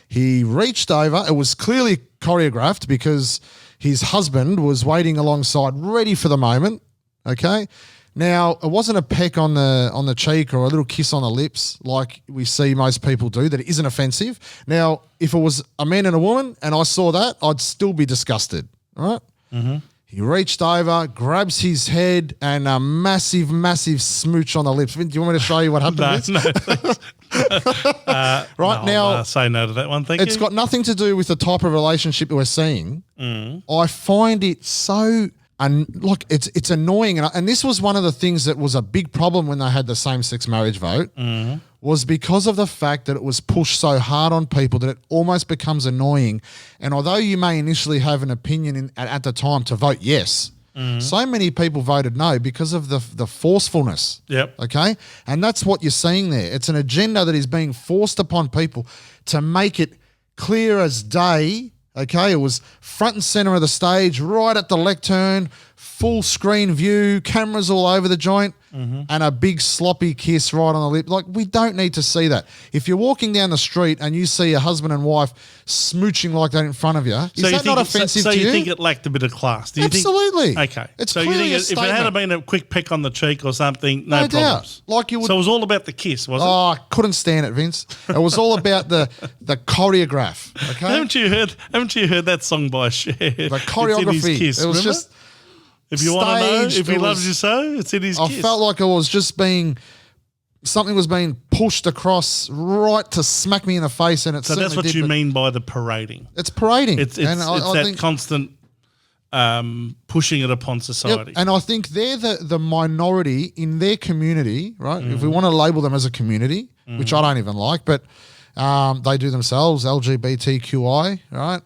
He reached over. It was clearly choreographed because his husband was waiting alongside, ready for the moment, okay? Now, it wasn't a peck on the cheek or a little kiss on the lips like we see most people do that isn't offensive. Now, if it was a man and a woman and I saw that, I'd still be disgusted, all right? Mm-hmm. He reached over, grabs his head, and a massive, massive smooch on the lips. Do you want me to show you what happened? No, thanks. Right now, I'll say no to that one. Thank you. it's got nothing to do with the type of relationship we're seeing. I find it so it's annoying, and this was one of the things that was a big problem when they had the same-sex marriage vote. Was because of the fact that it was pushed so hard on people that it almost becomes annoying. And although you may initially have an opinion at the time to vote yes, so many people voted no because of the forcefulness. Yep. Okay? And that's what you're seeing there. It's an agenda that is being forced upon people to make it clear as day. Okay? It was front and center of the stage, right at the lectern, full screen view, cameras all over the joint, and a big sloppy kiss right on the lip. Like, we don't need to see that. If you're walking down the street and you see a husband and wife smooching like that in front of you, is that not offensive so to you? you think it lacked a bit of class? Do you Absolutely. Think, okay. It's so you clearly think a if it had statement. been a quick peck on the cheek or something, no No doubt. problems. Like you would- So it was all about the kiss, was it? Oh, I couldn't stand it, Vince. It was all about the choreograph. Okay, Haven't you heard that song by Cher? the choreography. Kiss, it was remember? just. If you want to know staged, if he it loves was- you so, it's in his I kiss. felt like it was just something was being pushed across right to smack me in the face, and it so that's certainly what did, you but mean by the parading. It's parading. It's and I that think, constant pushing it upon society. Yep, and I think they're the minority in their community, right? If we want to label them as a community, which I don't even like, but they do themselves, LGBTQI, right?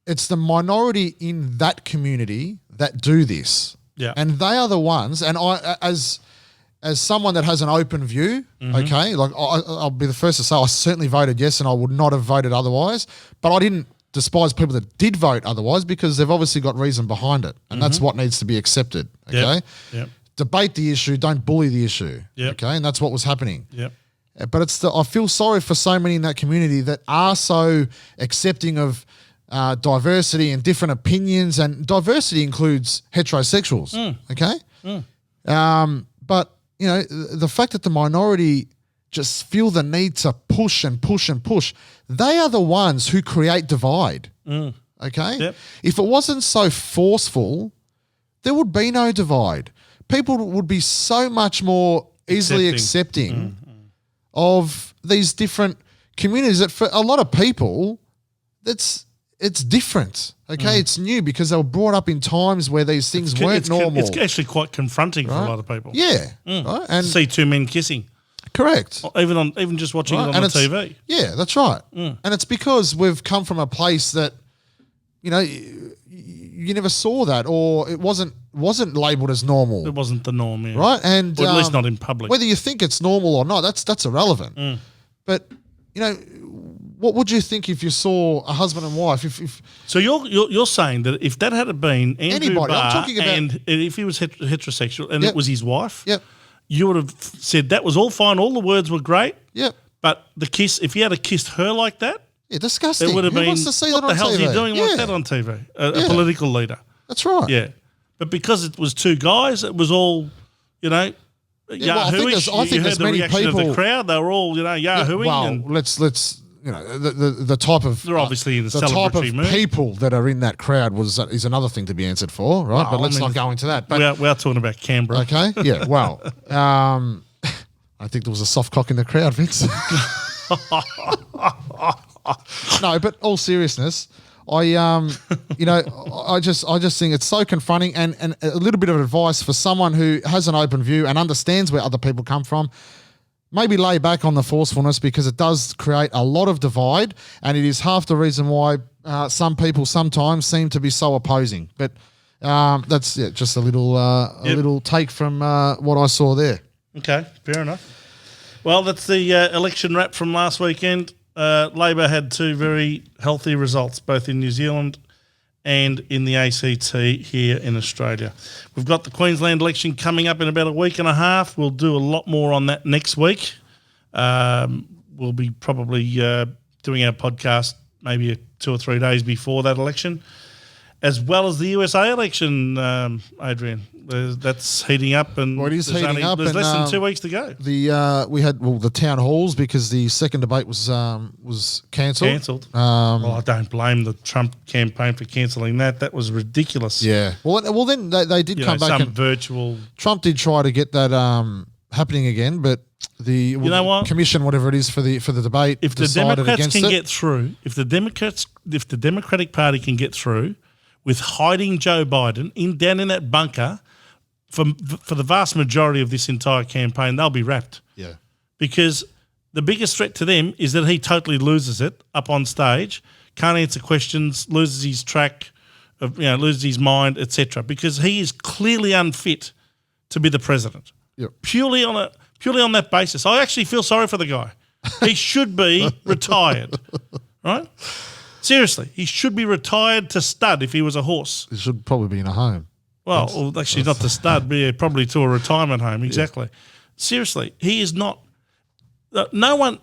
It's the minority in that community that do this. Yeah. And they are the ones, and I, as someone that has an open view, okay, like I'll be the first to say I certainly voted yes, and I would not have voted otherwise, but I didn't despise people that did vote otherwise because they've obviously got reason behind it, and that's what needs to be accepted, okay? Yep. Debate the issue, don't bully the issue, Yep. okay? And that's what was happening. Yep. But I feel sorry for so many in that community that are so accepting of diversity and different opinions, and diversity includes heterosexuals, okay? But, the fact that the minority just feel the need to push and push and push, they are the ones who create divide, okay? Yep. If it wasn't so forceful, there would be no divide. People would be so much more easily accepting of these different communities that for a lot of people, it's different. Okay, it's new because they were brought up in times where these things weren't normal. It's actually quite confronting for a lot of people. Yeah, right? And See two men kissing, correct. even just watching Right, it on and the it's- TV. Yeah, that's right. And it's because we've come from a place that, you never saw that, or it wasn't labelled as normal. It wasn't the norm, yeah. Right, and Or at least not in public. Whether you think it's normal or not, that's irrelevant. But what would you think if you saw a husband and wife? If So you're saying that if that had been Andrew Anybody, I'm Barr talking about- and if he was heterosexual and Yep. it was his wife, Yep. you would have said that was all fine, all the words were great, yep, but the kiss, if he had kissed her like that, yeah, disgusting. it would have Who been, wants to see what that the on hell's TV? he doing Yeah, like that on TV? A Yeah. political leader. That's right. Yeah. But because it was two guys, it was all, well, I think there's- I think you heard there's the many reaction of the people- crowd. They were all, yahooing. Well, and let's the type of They're obviously in a the type of celebratory mood. people that are in that crowd is another thing to be answered for, right? Well, but let's I mean, not go into that. But we are talking about Canberra. okay, yeah, well, I think there was a soft cock in the crowd, Vince. No, but all seriousness, I just think it's so confronting, and a little bit of advice for someone who has an open view and understands where other people come from. maybe lay back on the forcefulness because it does create a lot of divide, and it is half the reason why some people sometimes seem to be so opposing. But that's just a little take from what I saw there. Okay, fair enough. Well, that's the election wrap from last weekend. Labor had two very healthy results, both in New Zealand and in the ACT here in Australia. We've got the Queensland election coming up in about a week and a half. We'll do a lot more on that next week. We'll be probably doing our podcast maybe 2 or 3 days before that election, as well as the USA election, Adrian. That's heating up, and it is heating up. There's and, less than 2 weeks to go. We had the town halls because the second debate was cancelled. Well, I don't blame the Trump campaign for cancelling that. That was ridiculous. Yeah. Well, then they did come back. Some and virtual. Trump did try to get that happening again, but the commission, whatever it is for the debate, if the decided Democrats against can it. get through, if the Democratic Party can get through with hiding Joe Biden down in that bunker for the vast majority of this entire campaign, they'll be wrapped. Yeah. Because the biggest threat to them is that he totally loses it up on stage, can't answer questions, loses his track, loses his mind, etc. Because he is clearly unfit to be the president. Yep. Purely on that basis. I actually feel sorry for the guy. He should be retired, right? Seriously, he should be retired to stud if he was a horse. It should probably be in a home. Well, actually not to stud, but probably to a retirement home, exactly. Yeah. Seriously, he is not no one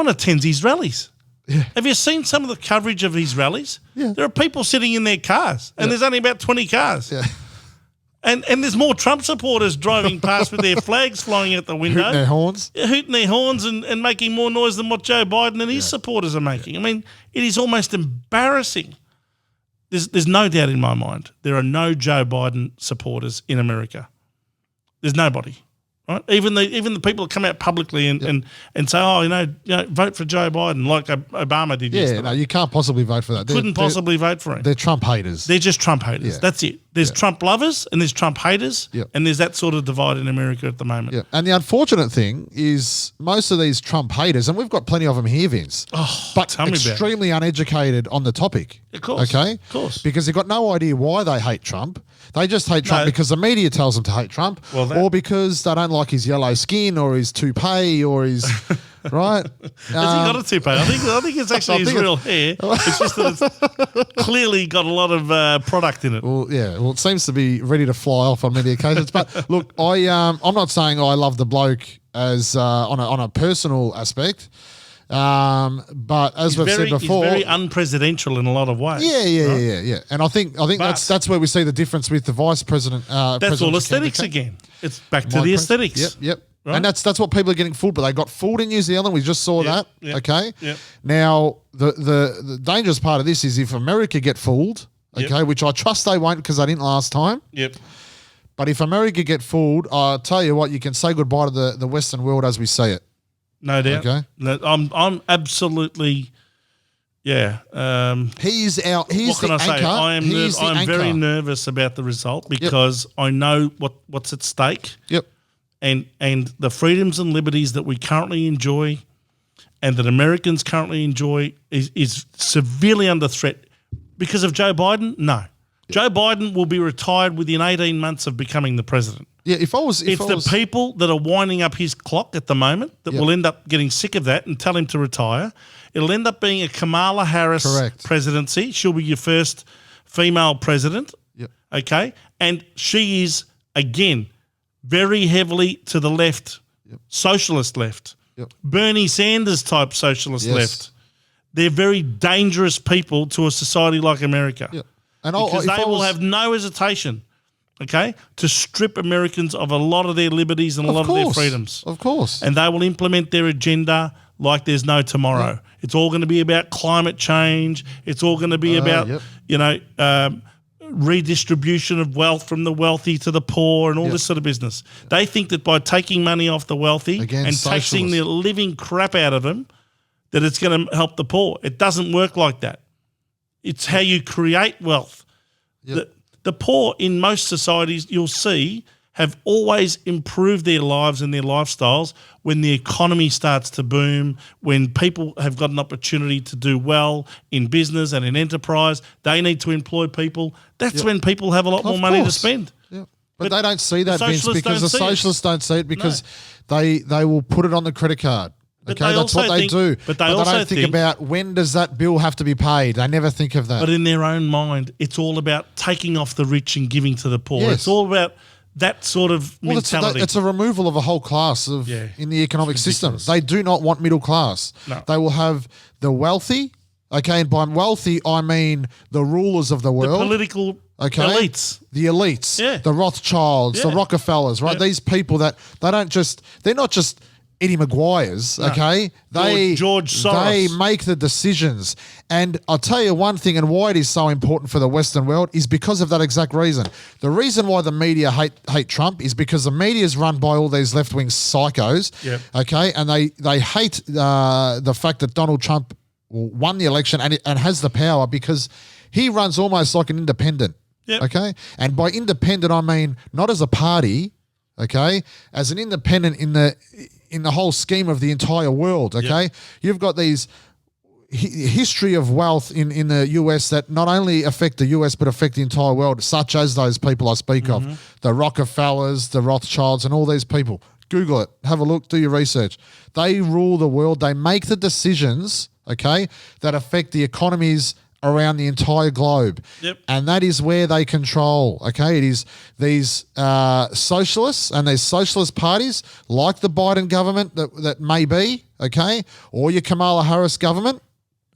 attends his rallies. Yeah. Have you seen some of the coverage of his rallies? Yeah. There are people sitting in their cars, and there's only about 20 cars. Yeah. And there's more Trump supporters driving past with their flags flying out the window. Hooting their horns. And making more noise than what Joe Biden and his supporters are making. I mean, it is almost embarrassing. There's no doubt in my mind there are no Joe Biden supporters in America. There's nobody. Right? Even the people that come out publicly and say, vote for Joe Biden like Obama did yesterday. Yeah, no, you can't possibly vote for that. Couldn't possibly vote for him. They're Trump haters. They're just Trump haters. Yeah. That's it. There's Trump lovers and there's Trump haters, and there's that sort of divide in America at the moment. Yeah. And the unfortunate thing is most of these Trump haters, and we've got plenty of them here, Vince, but extremely uneducated on the topic. Of course. Okay? Of course. Because they've got no idea why they hate Trump. They just hate Trump because the media tells them to hate Trump, or because they don't like his yellow skin or his toupee or his right. Has he got a toupee? I think it's actually his real hair. It's just that it's clearly got a lot of product in it. Well, yeah. Well, it seems to be ready to fly off on many occasions. But look, I'm not saying I love the bloke as on a personal aspect. But as we've said before, he's very unpresidential in a lot of ways. Yeah. And I think that's where we see the difference with the vice president. That's all aesthetics again. It's back to the aesthetics. Yep. Right? And that's what people are getting fooled. But they got fooled in New Zealand. We just saw that. Yep. Okay. Yep. Now the dangerous part of this is if America get fooled. Okay, which I trust they won't because they didn't last time. Yep. But if America get fooled, I'll tell you what, you can say goodbye to the Western world as we see it. No doubt. Okay. No, I'm absolutely, He's what can I say? I'm very nervous about the result because I know what's at stake. Yep. And the freedoms and liberties that we currently enjoy, and that Americans currently enjoy, is severely under threat because of Joe Biden. No, Joe Biden will be retired within 18 months of becoming the president. Yeah, it's the people that are winding up his clock at the moment that will end up getting sick of that and tell him to retire. It'll end up being a Kamala Harris presidency. She'll be your first female president. Yep. Okay? And she is, again, very heavily to the left, socialist left, Bernie Sanders type socialist left. They're very dangerous people to a society like America. Yep. And because they will have no hesitation, to strip Americans of a lot of their liberties and a lot of their freedoms. Of course. And they will implement their agenda like there's no tomorrow. It's all going to be about climate change. It's all going to be about, redistribution of wealth from the wealthy to the poor and all this sort of business. They think that by taking money off the wealthy and taxing the living crap out of them, that it's going to help the poor. It doesn't work like that. It's how you create wealth. Yep. The poor in most societies, you'll see, have always improved their lives and their lifestyles when the economy starts to boom, when people have got an opportunity to do well in business and in enterprise. They need to employ people. That's when people have a lot more money to course. spend. Yeah. But they don't see that, the Vince, socialists because the don't see it. socialists don't see it because they will put it on the credit card. But Okay, they that's also what they think- do. but they don't also think think- about when does that bill have to be paid. They never think of that. But in their own mind, it's all about taking off the rich and giving to the poor. Yes. It's all about that sort of Well, mentality. it's a removal of a whole class of in the economic system. They do not want middle class. No. They will have the wealthy. Okay, and by wealthy I mean the rulers of the the world. political Okay, elites. the elites, Yeah. the Rothschilds, the Yeah. Rockefellers, right? Yeah. These people that they're not just Eddie Maguires, okay? George Soros. They make the decisions. And I'll tell you one thing, and why it is so important for the Western world is because of that exact reason. The reason why the media hate Trump is because the media is run by all these left-wing psychos, Yep. okay? And they hate the fact that Donald Trump won the election and has the power because he runs almost like an independent. Yep. Okay. And by independent, I mean not as a party, okay, as an independent in the whole scheme of the entire world. Okay. You've got these history of wealth in the US that not only affect the US but affect the entire world, such as those people I speak of, the Rockefellers, the Rothschilds, and all these people. Google it, have a look, do your research. They rule the world. They make the decisions, okay, that affect the economies around the entire globe. Yep. And that is where they control, okay? It is these socialists and these socialist parties like the Biden government that may be, okay, or your Kamala Harris government,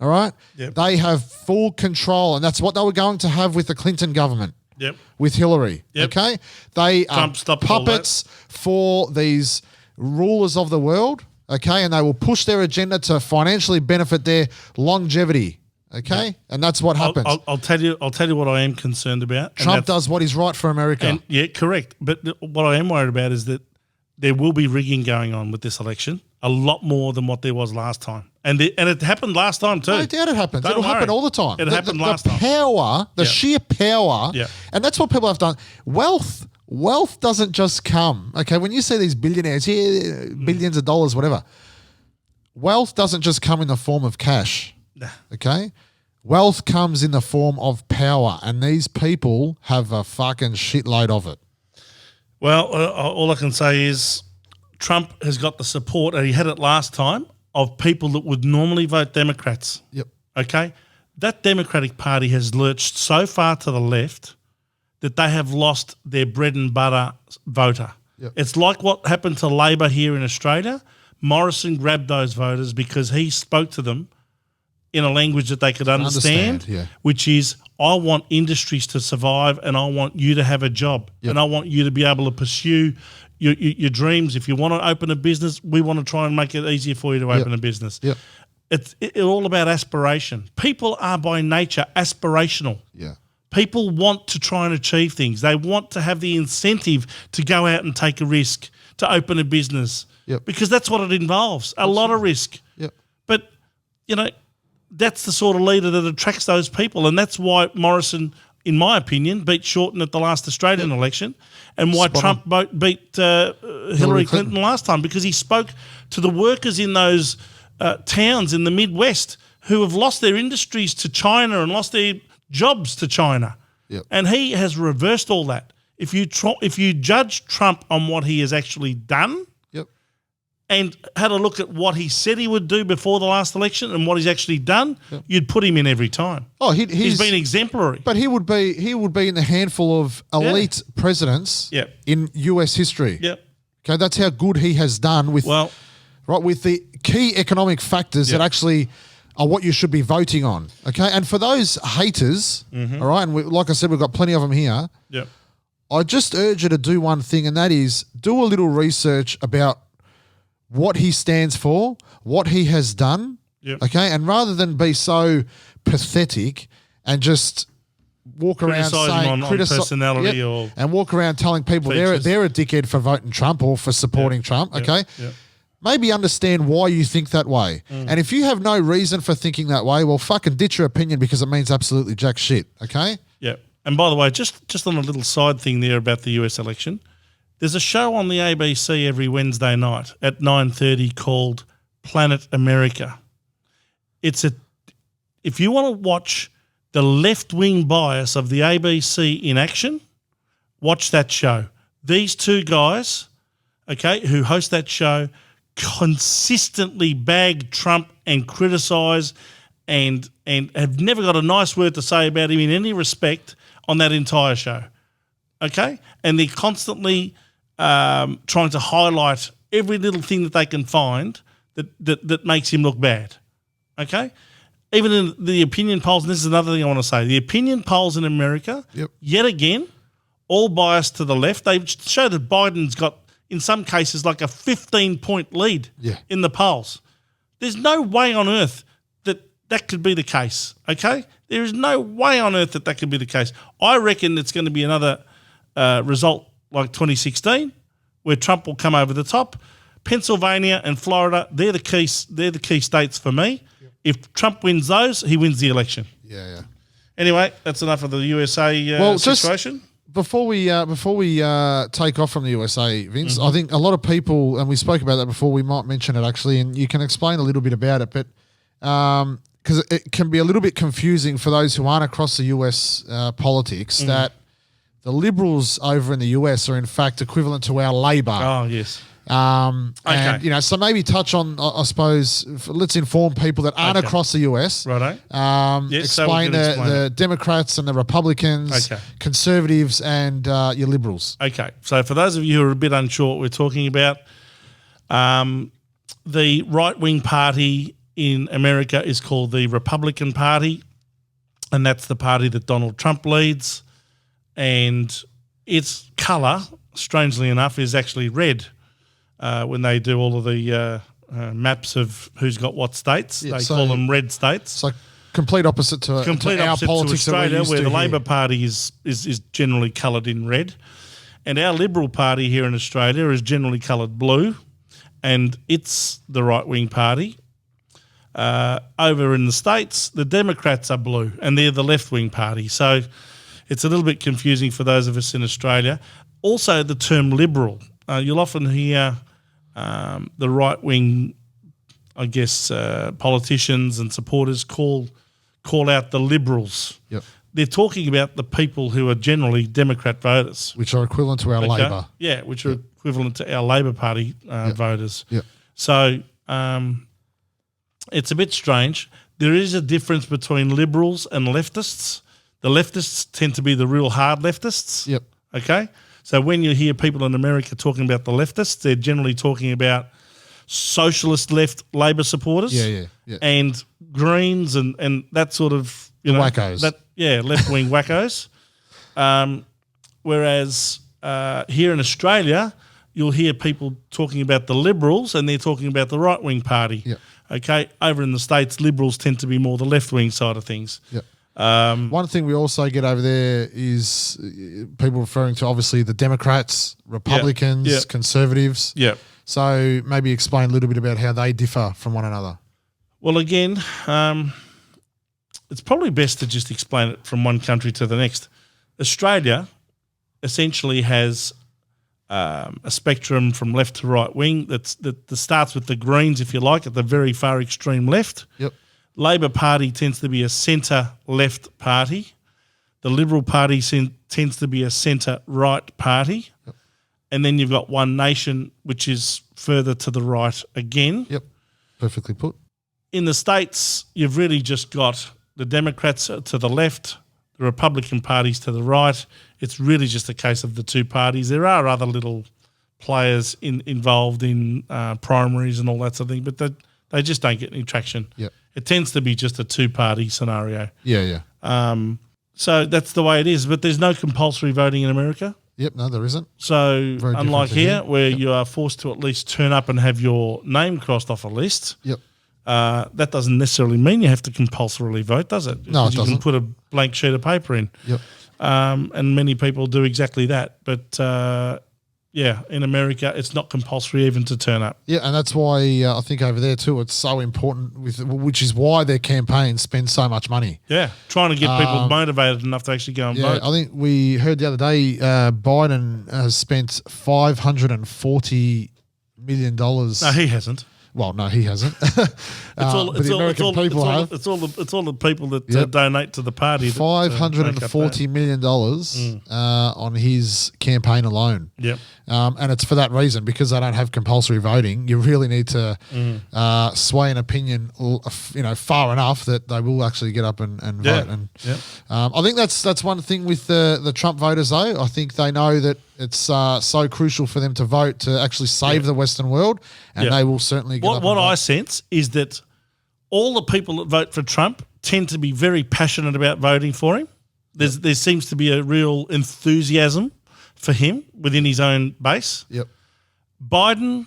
all right? Yep. They have full control, and that's what they were going to have with the Clinton government. Yep. With Hillary, Yep. okay? They are Trump stopped all that. puppets for these rulers of the world, okay? And they will push their agenda to financially benefit their longevity, okay? And that's what happens. I'll tell you what I am concerned about. and Trump that's- does what is right for America. And yeah, correct. But what I am worried about is that there will be rigging going on with this election, a lot more than what there was last time. And it happened last time too. No doubt it happens. Don't It'll happen worry. all the time. It happened last the time. power, the Yeah. sheer power, Yeah. and that's what people have done. Wealth doesn't just come. Okay, when you see these billionaires, billions of dollars, whatever, wealth doesn't just come in the form of cash. Okay? Wealth comes in the form of power, and these people have a fucking shitload of it. Well, all I can say is Trump has got the support, and he had it last time, of people that would normally vote Democrats. Yep. Okay? That Democratic Party has lurched so far to the left that they have lost their bread and butter voter. Yep. It's like what happened to Labor here in Australia. Morrison grabbed those voters because he spoke to them in a language that they could understand, yeah. which is, I want industries to survive and I want you to have a job and I want you to be able to pursue your dreams. If you want to open a business, we want to try and make it easier for you to open a business. Yep. It's all about aspiration. People are by nature aspirational. Yeah. People want to try and achieve things. They want to have the incentive to go out and take a risk, to open a business, Yep. because that's what it involves, a lot of risk. Yep. But, that's the sort of leader that attracts those people, and that's why Morrison, in my opinion, beat Shorten at the last Australian election, and why Spot Trump beat Hillary Clinton last time, because he spoke to the workers in those towns in the Midwest who have lost their industries to China and lost their jobs to China. Yep. And he has reversed all that. If you judge Trump on what he has actually done, Yep. and had a look at what he said he would do before the last election and what he's actually done, you'd put him in every time. Oh, He's been exemplary. But he would be in the handful of elite presidents Yep. in US history. Yep. Okay, that's how good he has done with with the key economic factors that actually are what you should be voting on. Okay, and for those haters, all right, and like I said, we've got plenty of them here. Yep. I just urge you to do one thing, and that is do a little research about what he stands for, what he has done. Yep. Okay, and rather than be so pathetic and just walk around Criticise him saying on personality or and walk around telling people features. they're a dickhead for voting Trump or for supporting Trump. Yep. Okay. Yep. Maybe understand why you think that way. And if you have no reason for thinking that way, well, fucking ditch your opinion because it means absolutely jack shit. Okay. Yeah. And by the way, just on a little side thing there about the US election, There's a show on the ABC every Wednesday night at 9:30 called Planet America. If you want to watch the left-wing bias of the ABC in action, watch that show. These two guys, okay, who host that show consistently bag Trump and criticise and have never got a nice word to say about him in any respect on that entire show, okay? And they're constantly trying to highlight every little thing that they can find that makes him look bad, okay? Even in the opinion polls, and this is another thing I want to say, the opinion polls in America, yet again, all biased to the left. They show that Biden's got, in some cases, like a 15-point lead in the polls. There's no way on earth that could be the case, okay? There is no way on earth that could be the case. I reckon it's going to be another result like 2016 where Trump will come over the top. Pennsylvania and Florida, they're the key states for me. If Trump wins those, he wins the election. Yeah. Anyway, that's enough of the USA situation. Before we take off from the USA, Vince, I think a lot of people, and we spoke about that before, we might mention it actually, and you can explain a little bit about it, but because it can be a little bit confusing for those who aren't across the US politics, that the Liberals over in the US are in fact equivalent to our Labor. Oh, yes. And, so maybe touch on, I suppose, let's inform people that aren't across the US. Righto. Explain the Democrats and the Republicans, Conservatives and your Liberals. Okay. So for those of you who are a bit unsure what we're talking about, the right-wing party in America is called the Republican Party, and that's the party that Donald Trump leads. And its colour, strangely enough, is actually red. When they do all of the maps of who's got what states, they call them red states. It's like complete opposite to our politics to Australia, where the Labor Labor Party is generally coloured in red, and our Liberal Party here in Australia is generally coloured blue, and it's the right-wing party. Over in the States, the Democrats are blue, and they're the left-wing party. So it's a little bit confusing for those of us in Australia. Also, the term Liberal. You'll often hear the right-wing, I guess, politicians and supporters call out the Liberals. Yep. They're talking about the people who are generally Democrat voters. Which are equivalent to our Labor. Yeah, which are equivalent to our Labor Party voters. Yep. So it's a bit strange. There is a difference between Liberals and leftists. The leftists tend to be the real hard leftists. Yep. Okay? So when you hear people in America talking about the leftists, they're generally talking about socialist left Labor supporters, and Greens and that sort of wackos. Left wing wackos. Whereas here in Australia, you'll hear people talking about the Liberals, and they're talking about the right wing party. Yep. Okay, over in the States, Liberals tend to be more the left wing side of things. Yep. One thing we also get over there is people referring to obviously the Democrats, Republicans, Conservatives. Yeah. So maybe explain a little bit about how they differ from one another. Well, again, it's probably best to just explain it from one country to the next. Australia essentially has a spectrum from left to right wing that starts with the Greens, if you like, at the very far extreme left. Yep. Labor Party tends to be a centre-left party. The Liberal Party tends to be a centre-right party. Yep. And then you've got One Nation, which is further to the right again. Yep, perfectly put. In the States, you've really just got the Democrats to the left, the Republican parties to the right. It's really just a case of the two parties. There are other little players involved in primaries and all that sort of thing, but they just don't get any traction. Yep. It tends to be just a two-party scenario. Yeah. So that's the way it is. But there's no compulsory voting in America. Yep, no, there isn't. So Very unlike different to here, where you are forced to at least turn up and have your name crossed off a list, Yep. That doesn't necessarily mean you have to compulsorily vote, does it? No, it You doesn't. can put a blank sheet of paper in. Yep. And many people do exactly that. But, Yeah, in America, it's not compulsory even to turn up. Yeah, and that's why I think over there too, it's so important. Which is why their campaigns spend so much money. Yeah, trying to get people motivated enough to actually go and vote. I think we heard the other day Biden has spent $540 million. No, he hasn't. Well, no, he hasn't. It's all the people that donate to the party. $540 million on his campaign alone. Yep. And it's for that reason, because they don't have compulsory voting. You really need to sway an opinion, far enough that they will actually get up and vote. And I think that's one thing with the Trump voters, though. I think they know that it's so crucial for them to vote to actually save the Western world, and they will certainly get up and What vote. I sense is that all the people that vote for Trump tend to be very passionate about voting for him. There seems to be a real enthusiasm for him within his own base. Yep. Biden,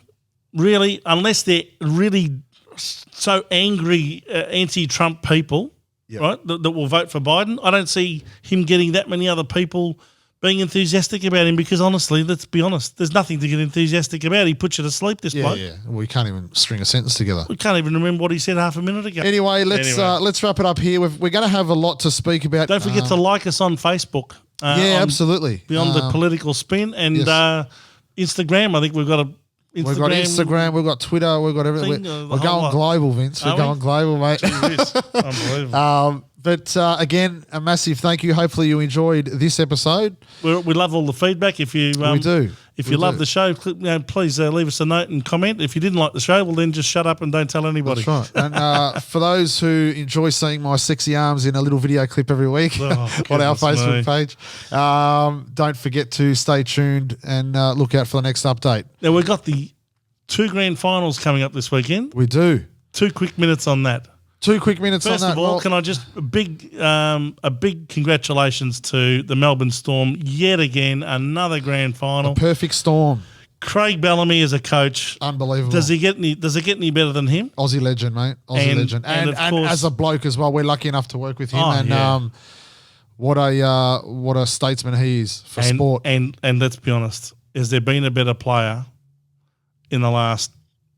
really, unless they're really so angry anti-Trump people, right, that will vote for Biden, I don't see him getting that many other people being enthusiastic about him, because honestly, let's be honest, there's nothing to get enthusiastic about. He puts you to sleep, this bloke. Yeah. We can't even string a sentence together. We can't even remember what he said half a minute ago. Anyway, let's wrap it up here. We're going to have a lot to speak about. Don't forget to like us on Facebook. Absolutely. Beyond the Political Spin, and Instagram. I think we've got We've got Instagram, we've got Twitter, we've got everything. We're going global, Vince. We're going global, mate. Unbelievable. But again, a massive thank you. Hopefully you enjoyed this episode. We love all the feedback. If you we do. If you love the show, please leave us a note and comment. If you didn't like the show, well then just shut up and don't tell anybody. That's right. And for those who enjoy seeing my sexy arms in a little video clip every week on our Facebook page, don't forget to stay tuned and look out for the next update. Now we've got the 2 grand finals coming up this weekend. We do. 2 quick minutes on that. 2 quick minutes First on that. First of all, can I just a big congratulations to the Melbourne Storm, yet again another grand final. Perfect storm. Craig Bellamy as a coach, unbelievable. Does it get any better than him? Aussie legend, mate. Aussie legend, and as a bloke as well. We're lucky enough to work with him, what a statesman he is for sport. And let's be honest, has there been a better player in the last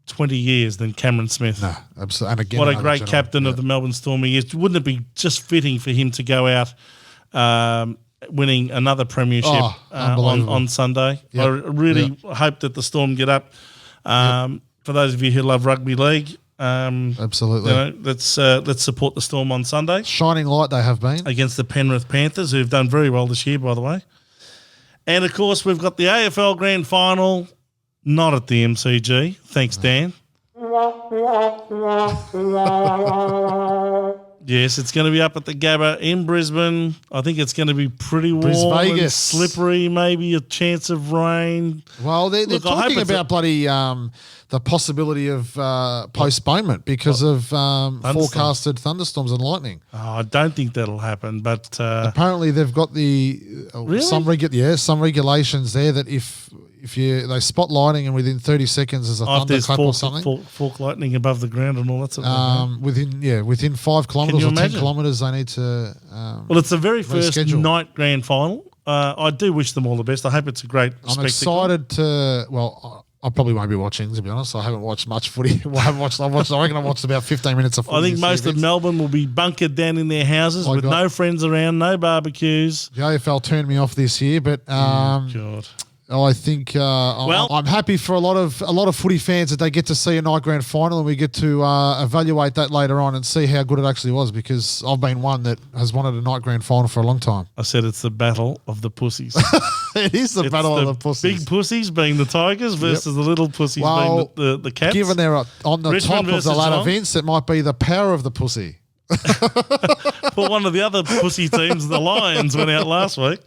20 years than Cameron Smith? No, absolutely. And again, what a great captain of the Melbourne Storm he is. Wouldn't it be just fitting for him to go out winning another premiership on Sunday? Yep. I really hope that the Storm get up. For those of you who love rugby league, absolutely. Let's support the Storm on Sunday. Shining light they have been. Against the Penrith Panthers, who've done very well this year, by the way. And, of course, we've got the AFL Grand Final, not at the MCG. Thanks, Dan. Yes, it's going to be up at the Gabba in Brisbane. I think it's going to be pretty warm and slippery, maybe a chance of rain. Well, they're talking about bloody the possibility of postponement because of forecasted thunderstorms and lightning. Oh, I don't think that'll happen, but apparently they've got some regulations there that if they spot lightning and within 30 seconds there's a thunderclap or something, fork lightning above the ground and all that sort of thing. within 5 kilometres or 10 kilometres they need to. Well, it's the very first night grand final. I do wish them all the best. I hope it's a great spectacle. Excited to. Well, I probably won't be watching, to be honest. I haven't watched much footy. I reckon I watched about 15 minutes of footy. I think most of Melbourne will be bunkered down in their houses with no friends around, no barbecues. The AFL turned me off this year, but God. I think I'm happy for a lot of footy fans that they get to see a night grand final and we get to evaluate that later on and see how good it actually was, because I've been one that has wanted a night grand final for a long time. I said it's the battle of the pussies. It is the battle of the pussies. Big pussies being the Tigers versus the little pussies being the Cats. Given they're on the Richmond top of the ladder, Vince, it might be the power of the pussy. Well, one of the other pussy teams, the Lions, went out last week.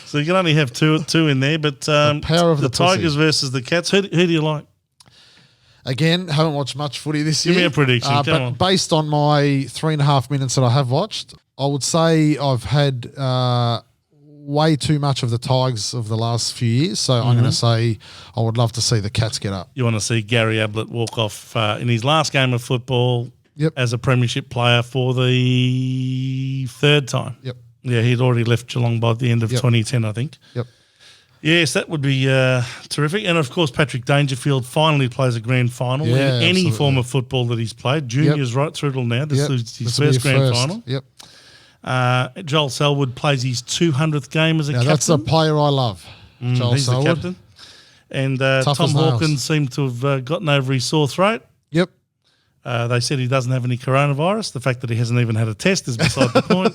So you can only have two in there, but the power of the Tigers pussy versus the Cats. Who do you like? Again, haven't watched much footy this year. Give me a prediction. Come on. Based on my 3.5 minutes that I have watched, I would say I've had way too much of the Tigers of the last few years. So I'm going to say I would love to see the Cats get up. You want to see Gary Ablett walk off in his last game of football as a premiership player for the 3rd time. Yep. Yeah, he'd already left Geelong by the end of 2010, I think. Yep. Yes, that would be terrific. And, of course, Patrick Dangerfield finally plays a grand final in any absolutely. form of football that he's played. Juniors right through till now. This is his first grand final. Yep. Joel Selwood plays his 200th game as a captain. That's a player I love. Joel He's Selwood. the captain. And Tom as nails. Hawkins seemed to have gotten over his sore throat. Yep. They said he doesn't have any coronavirus. The fact that he hasn't even had a test is beside the point.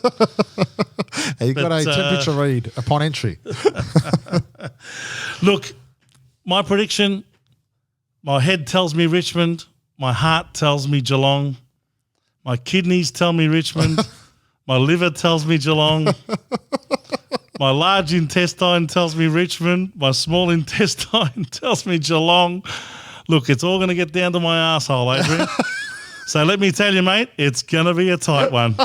He got a temperature read upon entry. Look, my prediction, my head tells me Richmond, my heart tells me Geelong, my kidneys tell me Richmond, my liver tells me Geelong, my large intestine tells me Richmond, my small intestine tells me Geelong. Look, it's all going to get down to my asshole, Adrian. So let me tell you, mate, it's going to be a tight one.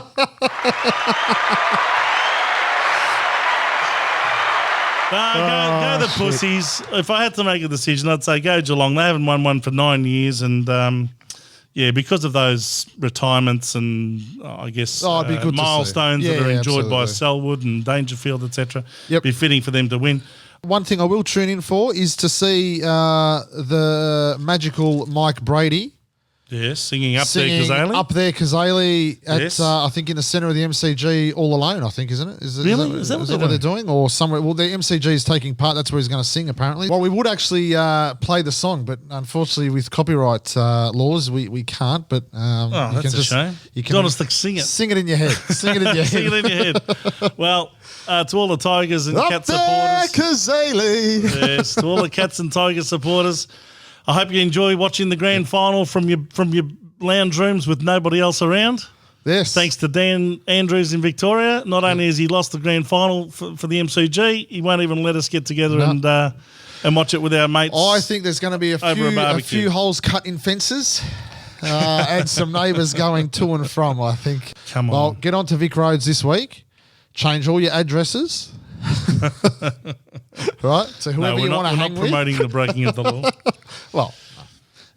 Go the pussies. If I had to make a decision, I'd say go Geelong. They haven't won one for 9 years, and because of those retirements and I guess it'd be good to milestones see. that are enjoyed by absolutely. Selwood and Dangerfield, etc. Yep. Be fitting for them to win. One thing I will tune in for is to see the magical Mike Brady Yes, singing Up singing There Kazali. Up There Kazali at, Yes. I think, in the centre of the MCG all alone, I think, isn't it? Really? Is that what they're doing? Or somewhere? Well, the MCG is taking part. That's where he's going to sing, apparently. Well, we would actually play the song, but unfortunately with copyright laws, we can't. But That's a shame. You Do you want us to sing it? Sing it in your head. Sing it in your head. Sing it in your head. Well, to all the Tigers and Up Cat there, supporters. Kazali. Yes, to all the Cats and Tigers supporters. I hope you enjoy watching the grand final from your lounge rooms with nobody else around. Yes. Thanks to Dan Andrews in Victoria. Not only has he lost the grand final for the MCG, he won't even let us get together and watch it with our mates. I think there's going to be Over a a barbecue. few holes cut in fences and some neighbours going to and from, I think. Come on. Well, get on to Vic Roads this week. Change all your addresses. Right? So whoever you want to we're hang not with. promoting the breaking of the law. Well,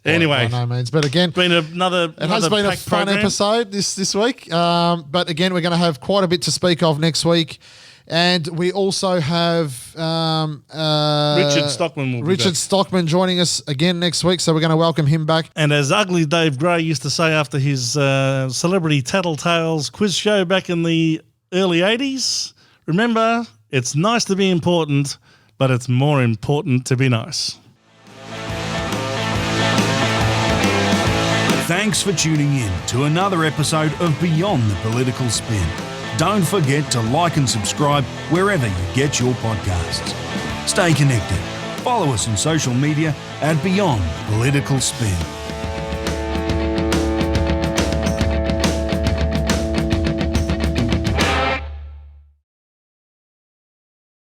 Anyway, by no means. But again, been another. it has been a packed fun program. episode this week. But again, we're going to have quite a bit to speak of next week. And we also have Richard Stockman will be Richard back. Stockman joining us again next week. So we're going to welcome him back. And as Ugly Dave Gray used to say after his Celebrity Tattletales quiz show back in the early 80s, remember, it's nice to be important, but it's more important to be nice. Thanks for tuning in to another episode of Beyond the Political Spin. Don't forget to like and subscribe wherever you get your podcasts. Stay connected. Follow us on social media at Beyond Political Spin.